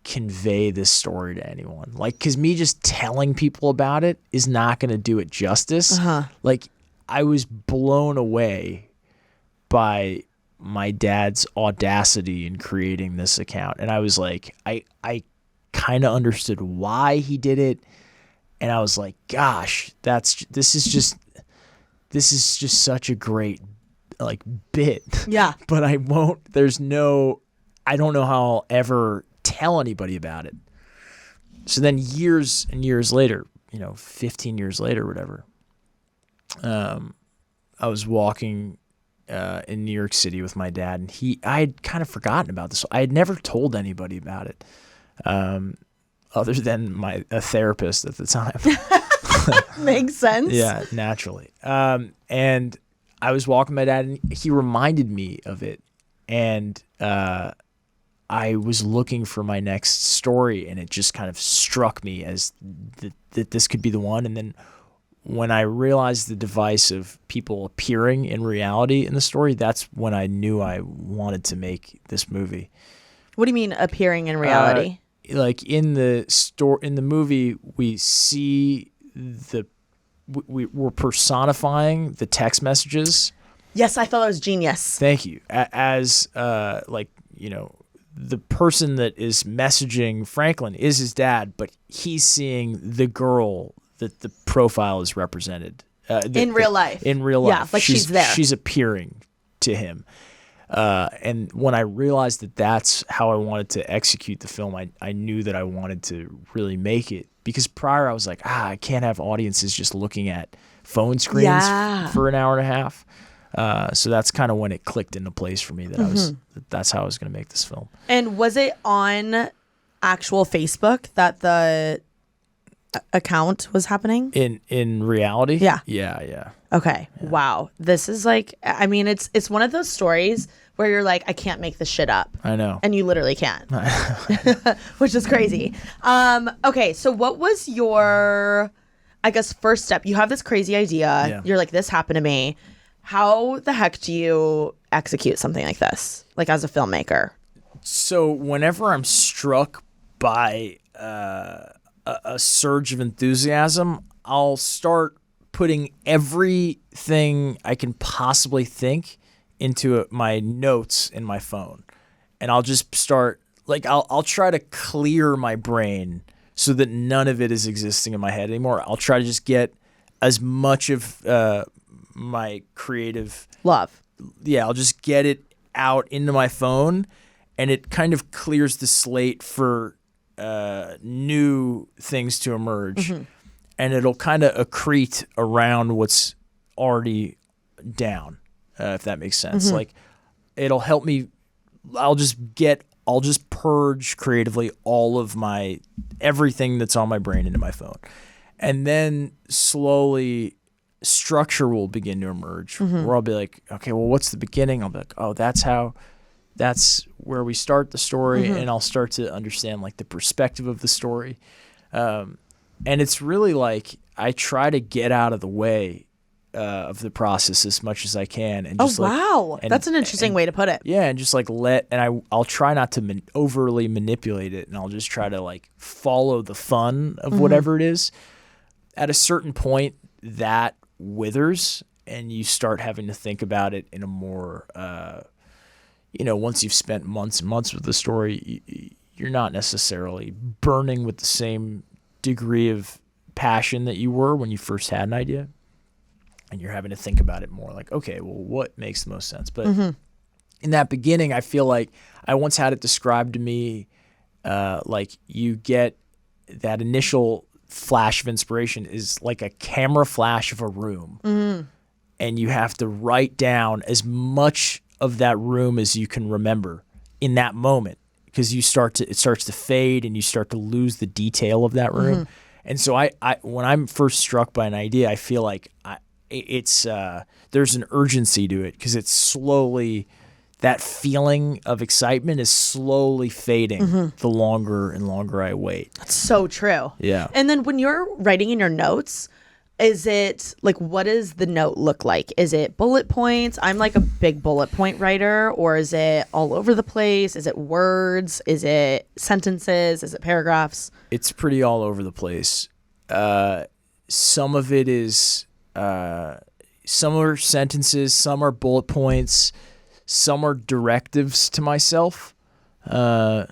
S2: convey this story to anyone. Like, because me just telling people about it is not going to do it justice. Like, I was blown away by my dad's audacity in creating this account. And I was like, I kind of understood why he did it. And I was like, gosh, this is just such a great like bit.
S1: Yeah.
S2: But I don't know how I'll ever tell anybody about it. So then years and years later, 15 years later, whatever, I was walking in New York City with my dad, and I had kind of forgotten about this. I had never told anybody about it, other than a therapist at the time.
S1: Makes sense.
S2: Yeah, naturally. And I was walking with my dad, and he reminded me of it, and I was looking for my next story, and it just kind of struck me as that this could be the one. And then when I realized the device of people appearing in reality in the story, that's when I knew I wanted to make this movie.
S1: What do you mean appearing in reality?
S2: Like in the movie, we see we're personifying the text messages.
S1: Yes, I thought that was genius.
S2: Thank you. As the person that is messaging Franklin is his dad, but he's seeing the girl that the profile is represented.
S1: In real life.
S2: In real life.
S1: Yeah, like she's there.
S2: She's appearing to him. And when I realized that that's how I wanted to execute the film, I knew that I wanted to really make it. Because prior I was like, I can't have audiences just looking at phone screens for an hour and a half. So that's kind of when it clicked into place for me that that's how I was going to make this film. And
S1: was it on actual Facebook that the account was happening?
S2: In reality?
S1: Yeah.
S2: Yeah.
S1: Okay. Yeah. Wow. This is like, I mean, it's one of those stories where you're like, I can't make this shit up.
S2: I know.
S1: And you literally can't. Which is crazy. Okay. So what was your, I guess, first step? You have this crazy idea. Yeah. You're like, this happened to me. How the heck do you execute something like this, like as a filmmaker? So whenever I'm struck by a surge of enthusiasm, I'll start putting everything I can possibly think into my notes in my phone. And I'll just start, like, I'll try to clear my brain so that none of it is existing in my head anymore. I'll try to just get as much of my creative love. Yeah, I'll just get it out into my phone, and it kind of clears the slate for new things to emerge. Mm-hmm. And it'll kind of accrete around what's already down, if that makes sense. Mm-hmm. Like, it'll help me. I'll just purge creatively all of everything that's on my brain into my phone. And then slowly structure will begin to emerge, where I'll be like, okay, well, what's the beginning? I'll be like, oh, that's where we start the story. And I'll start to understand like the perspective of the story. And it's really like I try to get out of the way of the process as much as I can. And just that's an interesting way to put it. Yeah, and just like I'll try not to overly manipulate it, and I'll just try to like follow the fun of whatever it is. At a certain point, that withers, and you start having to think about it in a more, once you've spent months and months with the story, you're not necessarily burning with the same degree of passion that you were when you first had an idea, and you're having to think about it more like, okay, well, what makes the most sense? But in that beginning, I feel like I once had it described to me, like you get that initial flash of inspiration is like a camera flash of a room, and you have to write down as much of that room as you can remember in that moment, because it starts to fade, and you start to lose the detail of that room. And so I when I'm first struck by an idea, I feel like there's an urgency to it, because it's slowly, that feeling of excitement is slowly fading the longer and longer I wait. That's so true. Yeah. And then when you're writing in your notes, Is it like, what does the note look like? Is it bullet points? I'm like a big bullet point writer, or is it all over the place? Is it words? Is it sentences? Is it paragraphs?
S2: It's pretty all over the place. Some of it is, some are sentences, some are bullet points, some are directives to myself. Go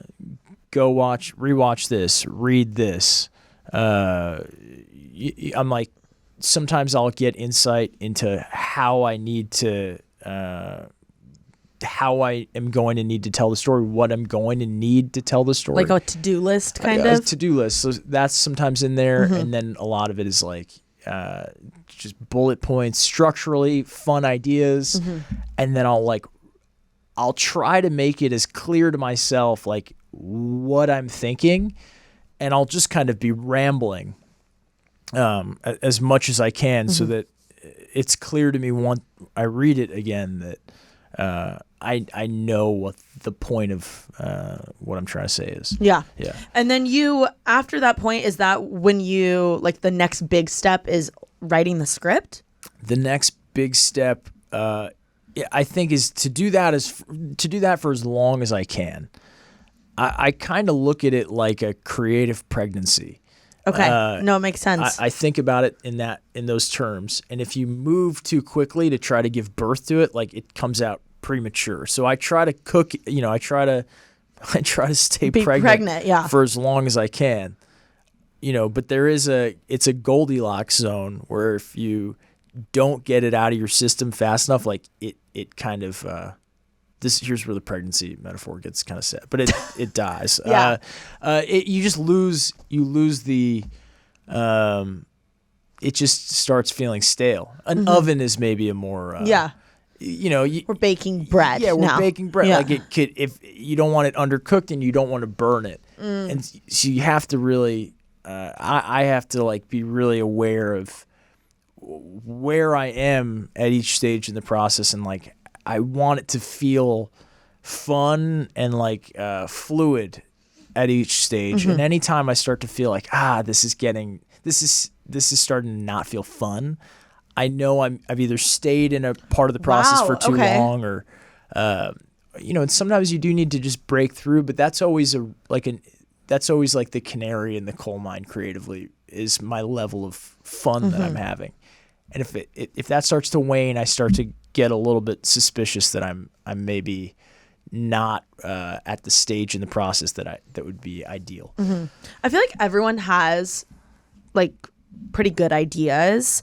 S2: rewatch this, read this. I'm like, sometimes I'll get insight into how I need to, how I am going to need to tell the story, what I'm going to need to tell the story.
S1: Like a to-do list kind of?
S2: A to-do list. So that's sometimes in there. And then a lot of it is like just bullet points, structurally fun ideas. And then I'll try to make it as clear to myself, like what I'm thinking. And I'll just kind of be rambling as much as I can so that it's clear to me once I read it again that I know what the point of what I'm trying to say is.
S1: Yeah.
S2: Yeah.
S1: And then after that point, is that when you, like, the next big step is writing the script?
S2: The next big step, I think, is to do that for as long as I can. I kind of look at it like a creative pregnancy.
S1: Okay. No, it makes sense.
S2: I think about it in those terms. And if you move too quickly to try to give birth to it, like, it comes out premature. So I try to cook, I try to stay pregnant
S1: for
S2: as long as I can. But it's a Goldilocks zone where if you don't get it out of your system fast enough, like it kind of here's where the pregnancy metaphor gets kind of sad, but it dies.
S1: Yeah.
S2: You just lose the, it just starts feeling stale. An oven is maybe a more,
S1: we're baking bread.
S2: Yeah, we're baking bread.
S1: Yeah.
S2: Like, it could, if you don't want it undercooked and you don't want to burn it. And so you have to really, I have to, like, be really aware of where I am at each stage in the process, and, like, I want it to feel fun and, like, fluid at each stage. And anytime I start to feel like, this is starting to not feel fun, I know I've either stayed in a part of the process for too long, or and sometimes you do need to just break through. But that's always like the canary in the coal mine creatively, is my level of fun that I'm having. And if that starts to wane, I start to get a little bit suspicious that I'm maybe not at the stage in the process that would be ideal.
S1: I feel like everyone has, like, pretty good ideas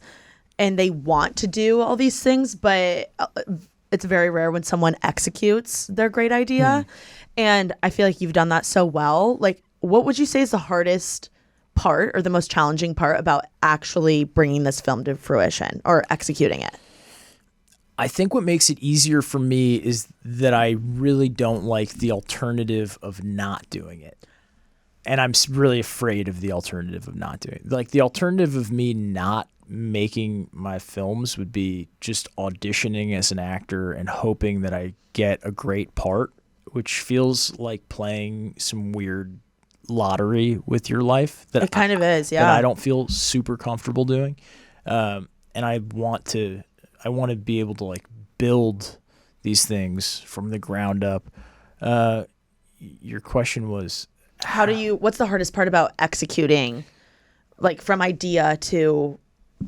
S1: and they want to do all these things, but it's very rare when someone executes their great idea. And I feel like you've done that so well. Like, what would you say is the hardest part or the most challenging part about actually bringing this film to fruition or executing it?
S2: I think what makes it easier for me is that I really don't like the alternative of not doing it. And I'm really afraid of the alternative of not doing it. Like, the alternative of me not making my films would be just auditioning as an actor and hoping that I get a great part, which feels like playing some weird lottery with your life. That
S1: it kind of is, yeah.
S2: That I don't feel super comfortable doing. And I want to be able to, like, build these things from the ground up. Your question was,
S1: what's the hardest part about executing, like, from idea to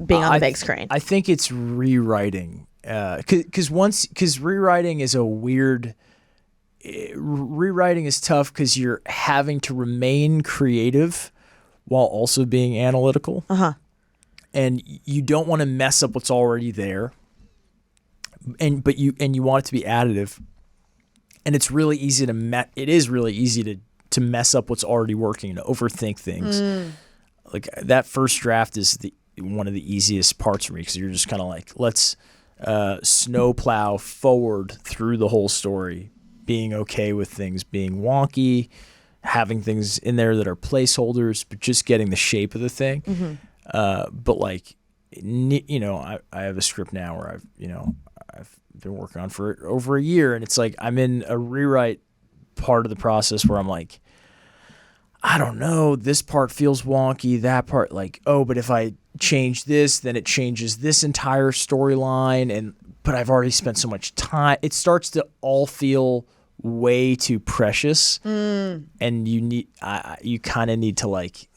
S1: being on the big screen?
S2: I think it's rewriting. Because rewriting is a weird, rewriting is tough because you're having to remain creative while also being analytical. And you don't want to mess up what's already there. But you want it to be additive. And it's really easy to mess up what's already working, to overthink things. Like, that first draft is one of the easiest parts for me, because you're just kind of like, let's snowplow forward through the whole story, being okay with things being wonky, having things in there that are placeholders, but just getting the shape of the thing. But, like, I have a script now where I've been working on for over a year, and it's like I'm in a rewrite part of the process where I'm like, I don't know, this part feels wonky, that part, like, but if I change this, then it changes this entire storyline, but I've already spent so much time. It starts to all feel way too precious, and you kind of need to like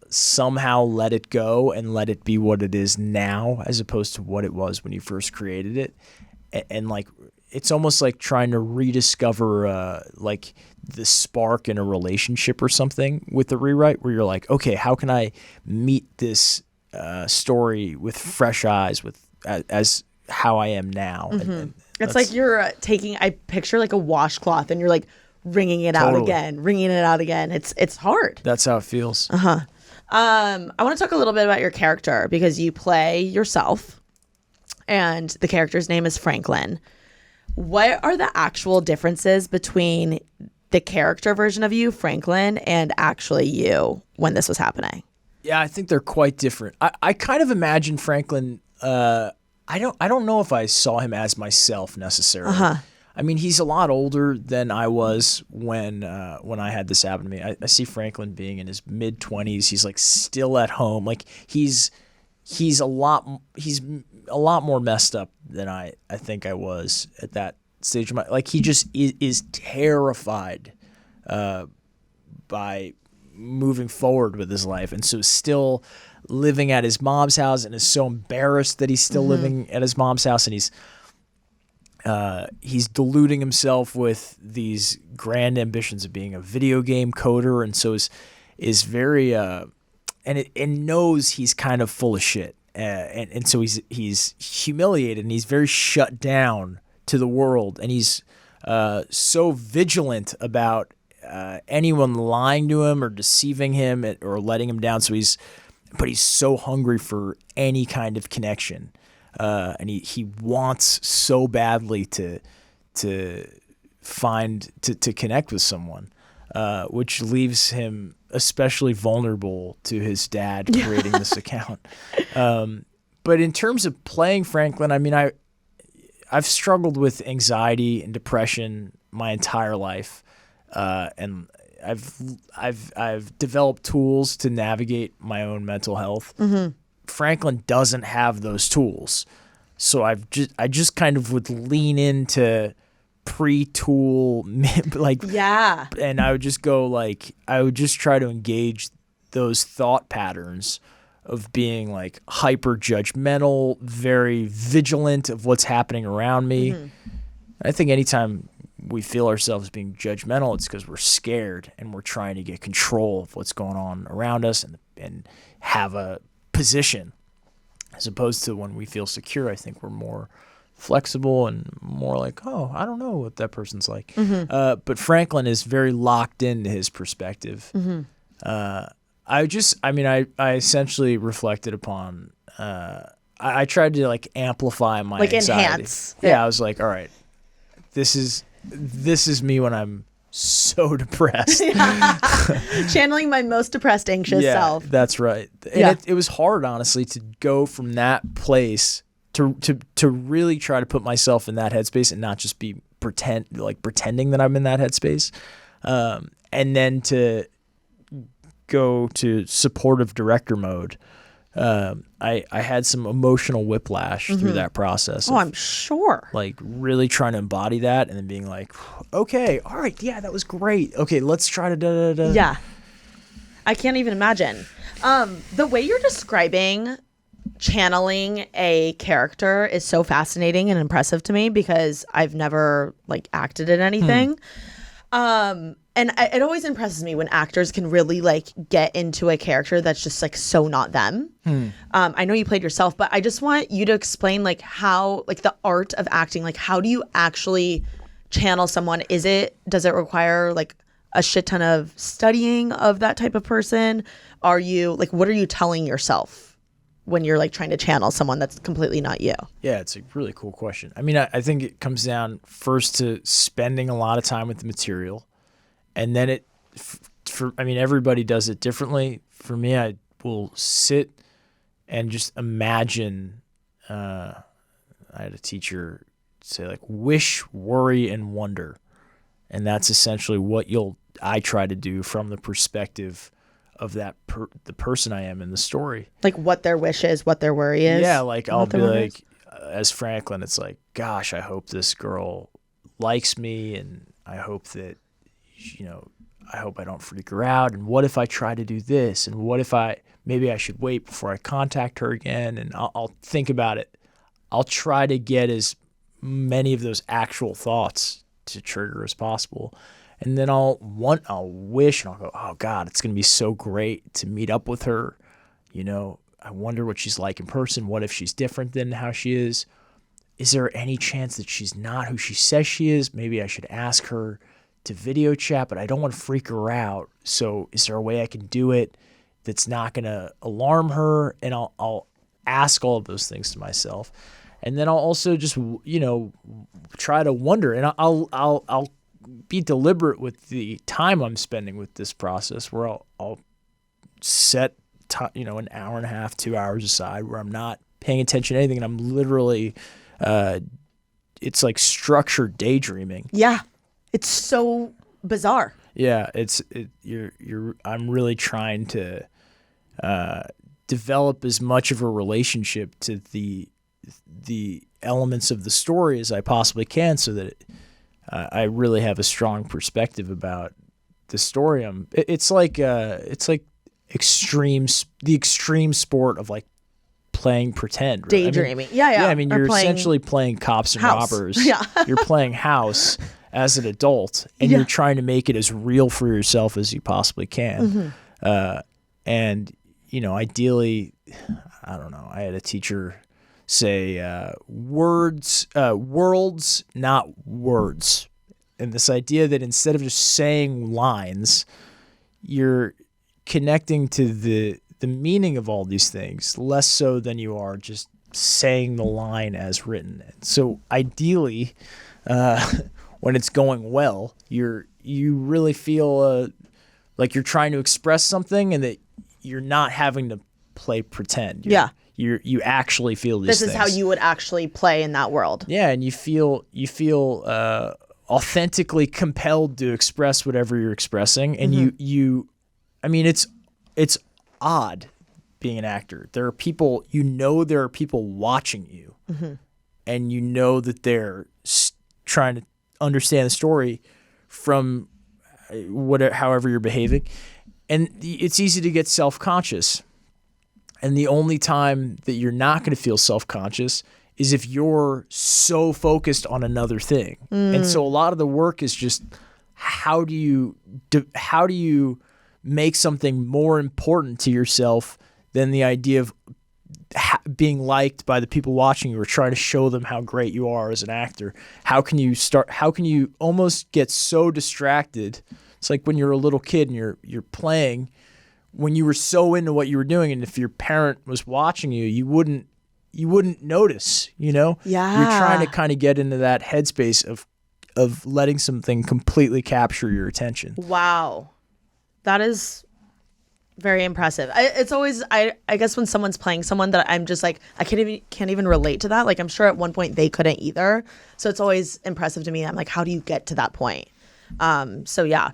S2: somehow let it go and let it be what it is now, as opposed to what it was when you first created it, and like it's almost like trying to rediscover like the spark in a relationship or something with the rewrite, where you're like, okay, how can I meet this story with fresh eyes, as how I am now. And
S1: it's like you're I picture like a washcloth and you're like wringing it out again. It's hard.
S2: That's how it feels.
S1: I want to talk a little bit about your character, because you play yourself and the character's name is Franklin. What are the actual differences between the character version of you, Franklin, and actually you when this was happening?
S2: Yeah, I think they're quite different. I kind of imagine Franklin. I don't know if I saw him as myself necessarily. I mean, he's a lot older than I was when I had this happen to me. I see Franklin being in his mid-20s. He's like still at home. Like he's a lot more messed up than I think I was at that stage of my. Like he just is terrified by moving forward with his life, and so still living at his mom's house, and is so embarrassed that he's still living at his mom's house, and he's deluding himself with these grand ambitions of being a video game coder, and so is very and knows he's kind of full of shit, and so he's humiliated, and he's very shut down to the world, and he's so vigilant about anyone lying to him or deceiving him or letting him down. So he's so hungry for any kind of connection, and he wants so badly to connect with someone, which leaves him especially vulnerable to his dad creating this account. But in terms of playing Franklin, I mean, I've struggled with anxiety and depression my entire life. And I've developed tools to navigate my own mental health. Franklin doesn't have those tools, so I just kind of would lean into pre-tool and I would just go I would just try to engage those thought patterns of being like hyper judgmental, very vigilant of what's happening around me. I think anytime we feel ourselves being judgmental, it's because we're scared and we're trying to get control of what's going on around us and have a position, as opposed to when we feel secure. I think we're more flexible and more like, oh, I don't know what that person's like. But Franklin is very locked into his perspective. I essentially reflected upon, I tried to like amplify my anxiety.
S1: Enhance.
S2: Yeah, I was like, all right, this is me when I'm so depressed.
S1: Channeling my most depressed, anxious self.
S2: That's right. And it was hard, honestly, to go from that place to really try to put myself in that headspace and not just be pretending that I'm in that headspace. And then to go to supportive director mode. I had some emotional whiplash through that process.
S1: I'm sure.
S2: Like really trying to embody that and then being like, okay, all right, yeah, that was great. Okay, let's try to da-da-da.
S1: Yeah. I can't even imagine. The way you're describing channeling a character is so fascinating and impressive to me, because I've never like acted in anything. And it always impresses me when actors can really like get into a character that's just like so not them. I know you played yourself, but I just want you to explain like how, like the art of acting, like how do you actually channel someone? Does it require like a shit ton of studying of that type of person? Are you like, what are you telling yourself when you're like trying to channel someone that's completely not you?
S2: Yeah, it's a really cool question. I mean, I think it comes down first to spending a lot of time with the material. And then everybody does it differently. For me, I will sit and just imagine. I had a teacher say like wish, worry, and wonder, and that's essentially what I try to do from the perspective the person I am in the story.
S1: Like what their wish is, what their worry is.
S2: Yeah, like I'll be like, as Franklin, it's like, gosh, I hope this girl likes me, and I hope that, I hope I don't freak her out. And what if I try to do this? And what if maybe I should wait before I contact her again? And I'll think about it. I'll try to get as many of those actual thoughts to trigger as possible. And then I'll wish, and I'll go, oh God, it's going to be so great to meet up with her. I wonder what she's like in person. What if she's different than how she is? Is there any chance that she's not who she says she is? Maybe I should ask her to video chat, but I don't want to freak her out. So is there a way I can do it that's not going to alarm her? And I'll ask all of those things to myself. And then I'll also just, try to wonder. And I'll be deliberate with the time I'm spending with this process, where I'll set an hour and a half, 2 hours aside, where I'm not paying attention to anything, and I'm literally it's like structured daydreaming.
S1: Yeah, it's so bizarre.
S2: Yeah, I'm really trying to develop as much of a relationship to the elements of the story as I possibly can, so that I really have a strong perspective about the story. It's like the extreme sport of like playing pretend, right?
S1: Daydreaming. Yeah.
S2: I mean, you're essentially playing cops and robbers.
S1: Yeah.
S2: You're playing house as an adult, and you're trying to make it as real for yourself as you possibly can. And ideally, I don't know. I had a teacher say, worlds, not words. And this idea that instead of just saying lines, you're connecting to the meaning of all these things, less so than you are just saying the line as written. So ideally, when it's going well, you really feel like you're trying to express something, and that you're not having to play pretend. You actually feel these things.
S1: This is how you would actually play in that world. Yeah,
S2: and you feel authentically compelled to express whatever you're expressing, and it's odd being an actor. There are people watching you, and that they're trying to understand the story from however you're behaving, and it's easy to get self-conscious. And the only time that you're not going to feel self-conscious is if you're so focused on another thing. And so a lot of the work is just how do you make something more important to yourself than the idea of being liked by the people watching you, or trying to show them how great you are as an actor? How can you almost get so distracted? It's like when you're a little kid and you're playing, when you were so into what you were doing, and if your parent was watching you, you wouldn't notice, Yeah. You're trying to kind of get into that headspace of letting something completely capture your attention.
S1: Wow. That is very impressive. It's always, I guess when someone's playing someone that I'm just like, I can't even relate to that. Like, I'm sure at one point they couldn't either. So it's always impressive to me. I'm like, how do you get to that point? So yeah.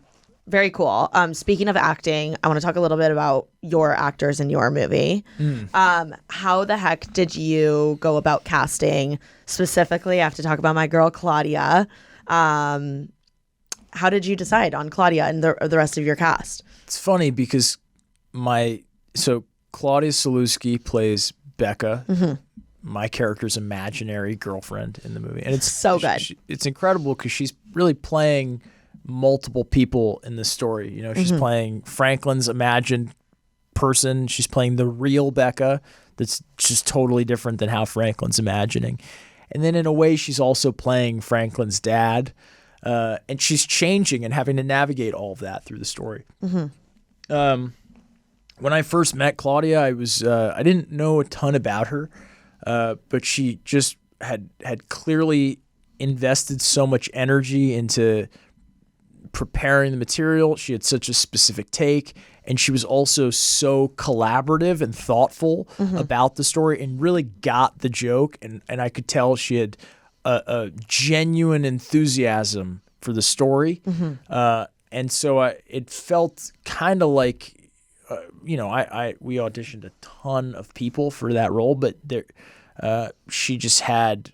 S1: Very cool. Speaking of acting, I want to talk a little bit about your actors in your movie. How the heck did you go about casting? Specifically, I have to talk about my girl, Claudia. How did you decide on Claudia and the rest of your cast?
S2: It's funny because Claudia Sulewski plays Becca. My character's imaginary girlfriend in the movie. And it's
S1: so good.
S2: It's incredible because she's really playing multiple people in the story. She's playing Franklin's imagined person. She's playing the real Becca that's just totally different than how Franklin's imagining. And then in a way, she's also playing Franklin's dad. And she's changing and having to navigate all of that through the story. When I first met Claudia, I didn't know a ton about her, but she just had clearly invested so much energy into preparing the material. She had such a specific take, and she was also so collaborative and thoughtful about the story, and really got the joke. And I could tell she had a genuine enthusiasm for the story. And so it felt kind of like we auditioned a ton of people for that role, but she just had.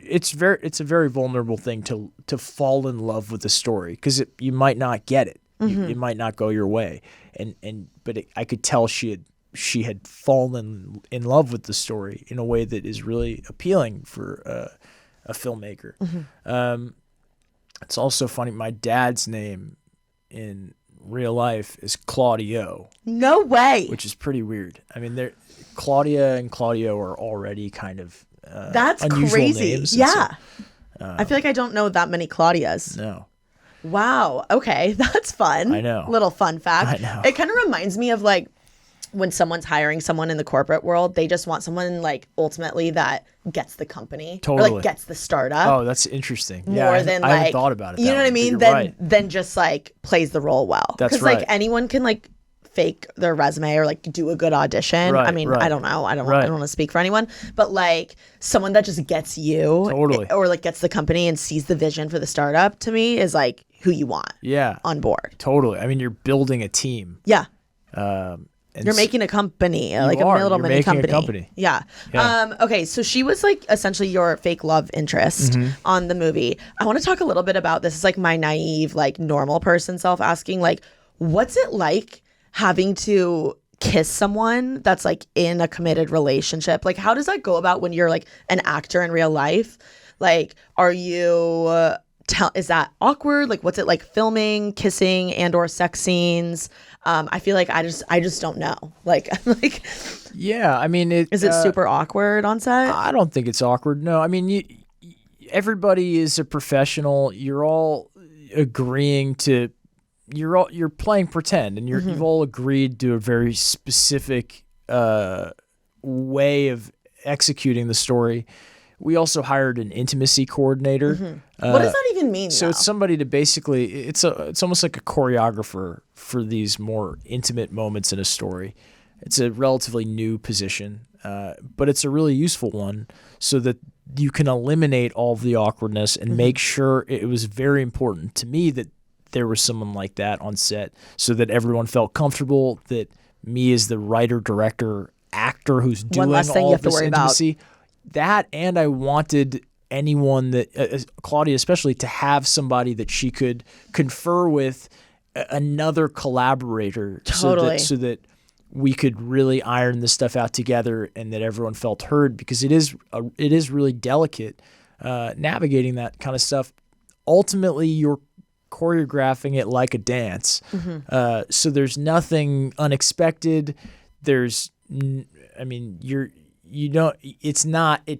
S2: It's a very vulnerable thing to fall in love with a story, because you might not get it. It might not go your way, but I could tell she had fallen in love with the story in a way that is really appealing for a filmmaker. It's also funny. My dad's name in real life is Claudio.
S1: No way.
S2: Which is pretty weird. I mean, Claudia and Claudio are already kind of
S1: that's
S2: unusual
S1: crazy.
S2: names.
S1: Yeah. I feel like I don't know that many Claudias.
S2: No.
S1: Wow. Okay. That's fun.
S2: I know.
S1: Little fun fact.
S2: I know.
S1: It kind of reminds me of like when someone's hiring someone in the corporate world, they just want someone like ultimately that gets the company.
S2: Totally.
S1: Or like gets the startup.
S2: Oh, that's interesting.
S1: More than
S2: I
S1: like,
S2: haven't thought about it.
S1: You know what I mean? Then just like plays the role well.
S2: That's
S1: Because
S2: right.
S1: like anyone can like fake their resume or like do a good audition.
S2: Right,
S1: I mean,
S2: right.
S1: I don't know. I don't
S2: Right.
S1: want to speak for anyone, but like someone that just gets you
S2: Totally.
S1: or like gets the company and sees the vision for the startup, to me is like who you want on board.
S2: Totally. I mean, you're building a team.
S1: Yeah.
S2: And
S1: You're making a company, like
S2: are.
S1: a little
S2: You're
S1: mini
S2: making a
S1: company.
S2: company.
S1: Yeah. Okay, so she was like essentially your fake love interest on the movie. I want to talk a little bit about this. Is like my naive, like normal person self asking, like, what's it like having to kiss someone that's like in a committed relationship? Like, how does that go about when you're like an actor in real life? Like, are you is that awkward? Like, what's it like filming, kissing, and or sex scenes? I feel like I just don't know. Like,
S2: yeah. I mean,
S1: is it super awkward on set?
S2: I don't think it's awkward. No. I mean, everybody is a professional. You're all agreeing to. You're playing pretend, and you've all agreed to a very specific way of executing the story. We also hired an intimacy coordinator.
S1: What does that even mean?
S2: So it's somebody to basically it's almost like a choreographer for these more intimate moments in a story. It's a relatively new position, but it's a really useful one, so that you can eliminate all of the awkwardness and make sure. It was very important to me that there was someone like that on set, so that everyone felt comfortable, that me as the writer, director, actor who's doing all of this intimacy, that, and I wanted anyone that, Claudia especially, to have somebody that she could confer with, another collaborator,
S1: Totally.
S2: so that we could really iron this stuff out together, and that everyone felt heard, because it is really delicate navigating that kind of stuff. Ultimately, you're choreographing it like a dance. So there's nothing unexpected. It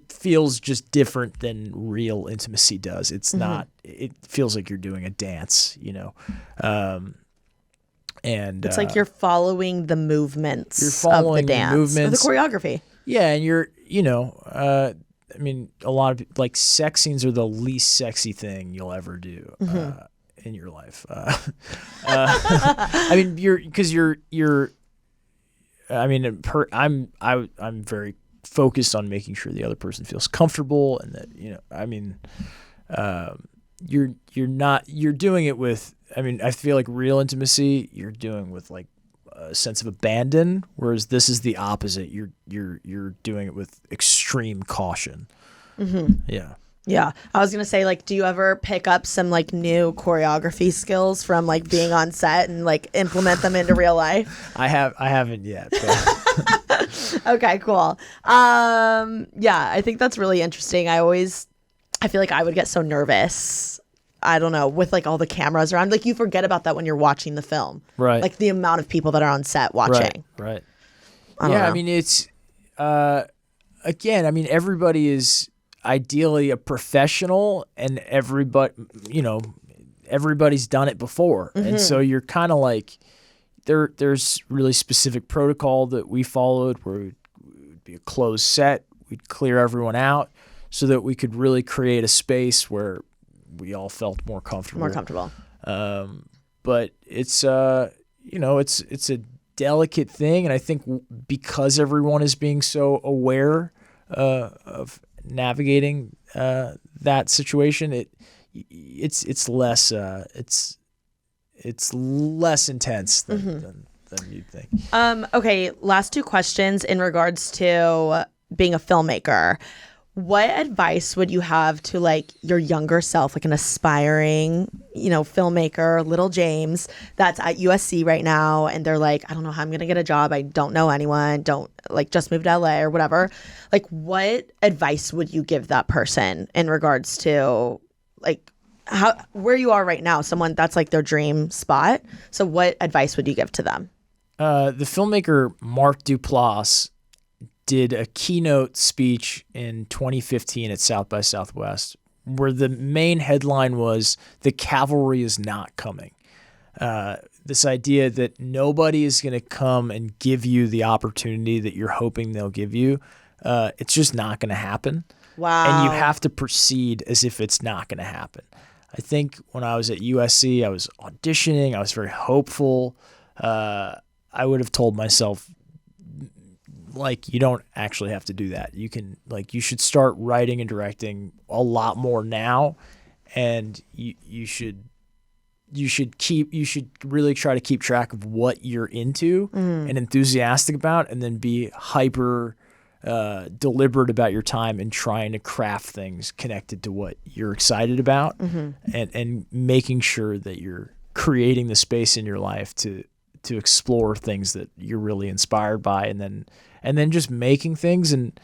S2: feels just different than real intimacy does. It's not, it feels like you're doing a dance, and
S1: it's like you're following the movements of the dance, or the choreography.
S2: Yeah. And a lot of like sex scenes are the least sexy thing you'll ever do in your life. I'm very focused on making sure the other person feels comfortable, and that you're doing it with. I feel like real intimacy you're doing with like a sense of abandon, whereas this is the opposite. You're doing it with extreme caution. Yeah.
S1: Yeah. I was going to say, like, do you ever pick up some like new choreography skills from like being on set and like implement them into real life?
S2: I haven't yet. But.
S1: Okay, cool. Yeah, I think that's really interesting. I feel like I would get so nervous. I don't know, with like all the cameras around. Like, you forget about that when you're watching the film.
S2: Right.
S1: Like the amount of people that are on set watching.
S2: Right.
S1: I don't know.
S2: I mean, it's everybody is ideally a professional, and everybody's done it before. And so you're kind of like, there's really specific protocol that we followed, where it would be a closed set. We'd clear everyone out so that we could really create a space where we all felt more comfortable. But it's it's a delicate thing, and I think because everyone is being so aware of navigating that situation, it's less intense than than you'd think.
S1: Okay, last two questions in regards to being a filmmaker. What advice would you have to like your younger self, like an aspiring, filmmaker, little James that's at USC right now, and they're like, I don't know how I'm gonna get a job. I don't know anyone. Don't just moved to LA or whatever. Like, what advice would you give that person in regards to like where you are right now? Someone that's like their dream spot. So, what advice would you give to them?
S2: The filmmaker Mark Duplass did a keynote speech in 2015 at South by Southwest where the main headline was "The cavalry is not coming." This idea that nobody is going to come and give you the opportunity that you're hoping they'll give you. It's just not going to happen.
S1: Wow.
S2: And you have to proceed as if it's not going to happen. I think when I was at USC, I was auditioning. I was very hopeful. I would have told myself, you don't actually have to do that. You can, you should start writing and directing a lot more now, and you should really try to keep track of what you're into and enthusiastic about, and then be hyper deliberate about your time and trying to craft things connected to what you're excited about, and making sure that you're creating the space in your life to explore things that you're really inspired by, and then just making things and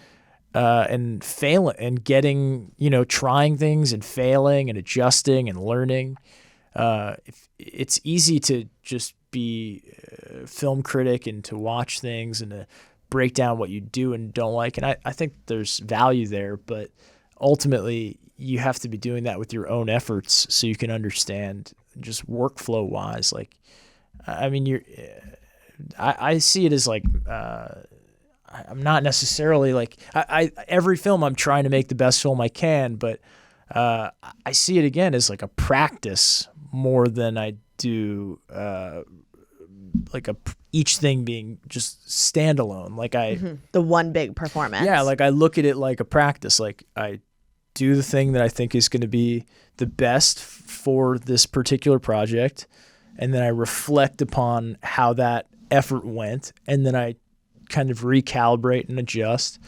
S2: failing and getting, trying things and failing and adjusting and learning. It's easy to just be a film critic and to watch things and to break down what you do and don't like. And I think there's value there, but ultimately you have to be doing that with your own efforts so you can understand just workflow wise. I see it as I'm not necessarily every film I'm trying to make the best film I can, but I see it again as a practice more than I do each thing being just standalone.
S1: The one big performance.
S2: Yeah, I look at it like a practice. I do the thing that I think is going to be the best for this particular project, and then I reflect upon how that effort went, and then I kind of recalibrate and adjust,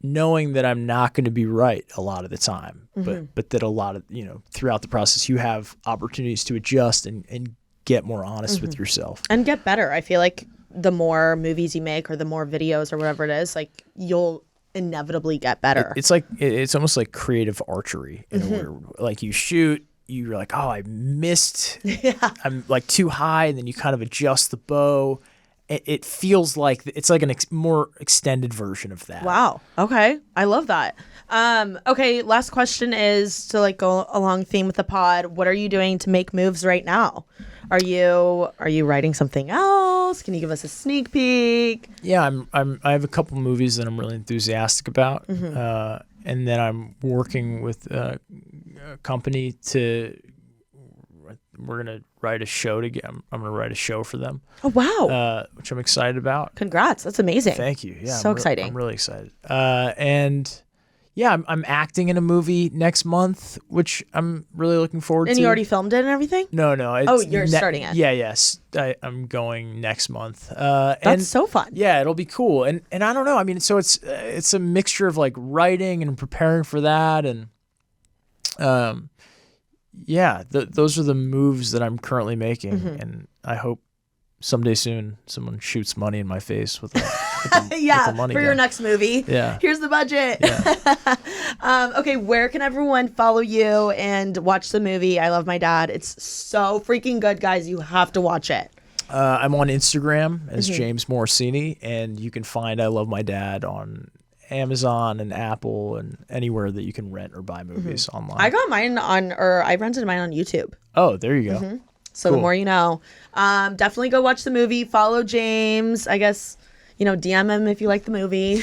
S2: knowing that I'm not going to be right a lot of the time, but that a lot of, throughout the process, you have opportunities to adjust and get more honest with yourself.
S1: And get better. I feel like the more movies you make or the more videos or whatever it is, you'll inevitably get better.
S2: It's almost like creative archery in a way. You shoot, you're like, oh, I missed.
S1: Yeah.
S2: I'm too high, and then you kind of adjust the bow. It feels like it's like more extended version of that.
S1: Wow. Okay. I love that. Okay. Last question is to go along theme with the pod. What are you doing to make moves right now? Are you writing something else? Can you give us a sneak peek?
S2: Yeah, I have a couple movies that I'm really enthusiastic about, and then I'm working with a company we're gonna write a show together. I'm gonna write a show for them.
S1: Oh wow!
S2: Which I'm excited about.
S1: Congrats! That's amazing.
S2: Thank you. Yeah,
S1: so exciting.
S2: I'm really excited. And yeah, I'm acting in a movie next month, which I'm really looking forward to.
S1: And you already filmed it and everything?
S2: No.
S1: You're starting it.
S2: Yeah, yes. I'm going next month.
S1: That's so fun.
S2: Yeah, it'll be cool. And I don't know. I mean, so it's a mixture of writing and preparing for that, and yeah, those are the moves that I'm currently making, and I hope someday soon someone shoots money in my face with
S1: yeah,
S2: with money
S1: for your next movie.
S2: Yeah.
S1: Here's the budget.
S2: Yeah.
S1: Okay, where can everyone follow you and watch the movie I Love My Dad? It's so freaking good, guys. You have to watch it.
S2: I'm on Instagram as James Morosini, and you can find I Love My Dad on Amazon and Apple and anywhere that you can rent or buy movies online.
S1: I got mine I rented mine on YouTube.
S2: Oh, there you go.
S1: So
S2: Cool.
S1: The more you know. Definitely go watch the movie. Follow James. I guess, DM him if you like the movie.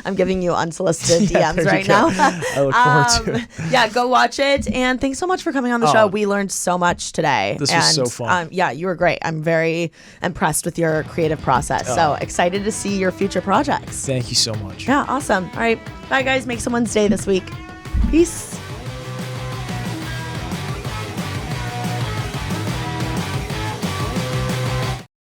S1: I'm giving you unsolicited DMs right now.
S2: I look forward to it.
S1: Yeah, go watch it. And thanks so much for coming on the show. We learned so much today.
S2: This was so fun.
S1: Yeah, you were great. I'm very impressed with your creative process. So excited to see your future projects.
S2: Thank you so much.
S1: Yeah, awesome. All right. Bye, guys. Make someone's day this week. Peace.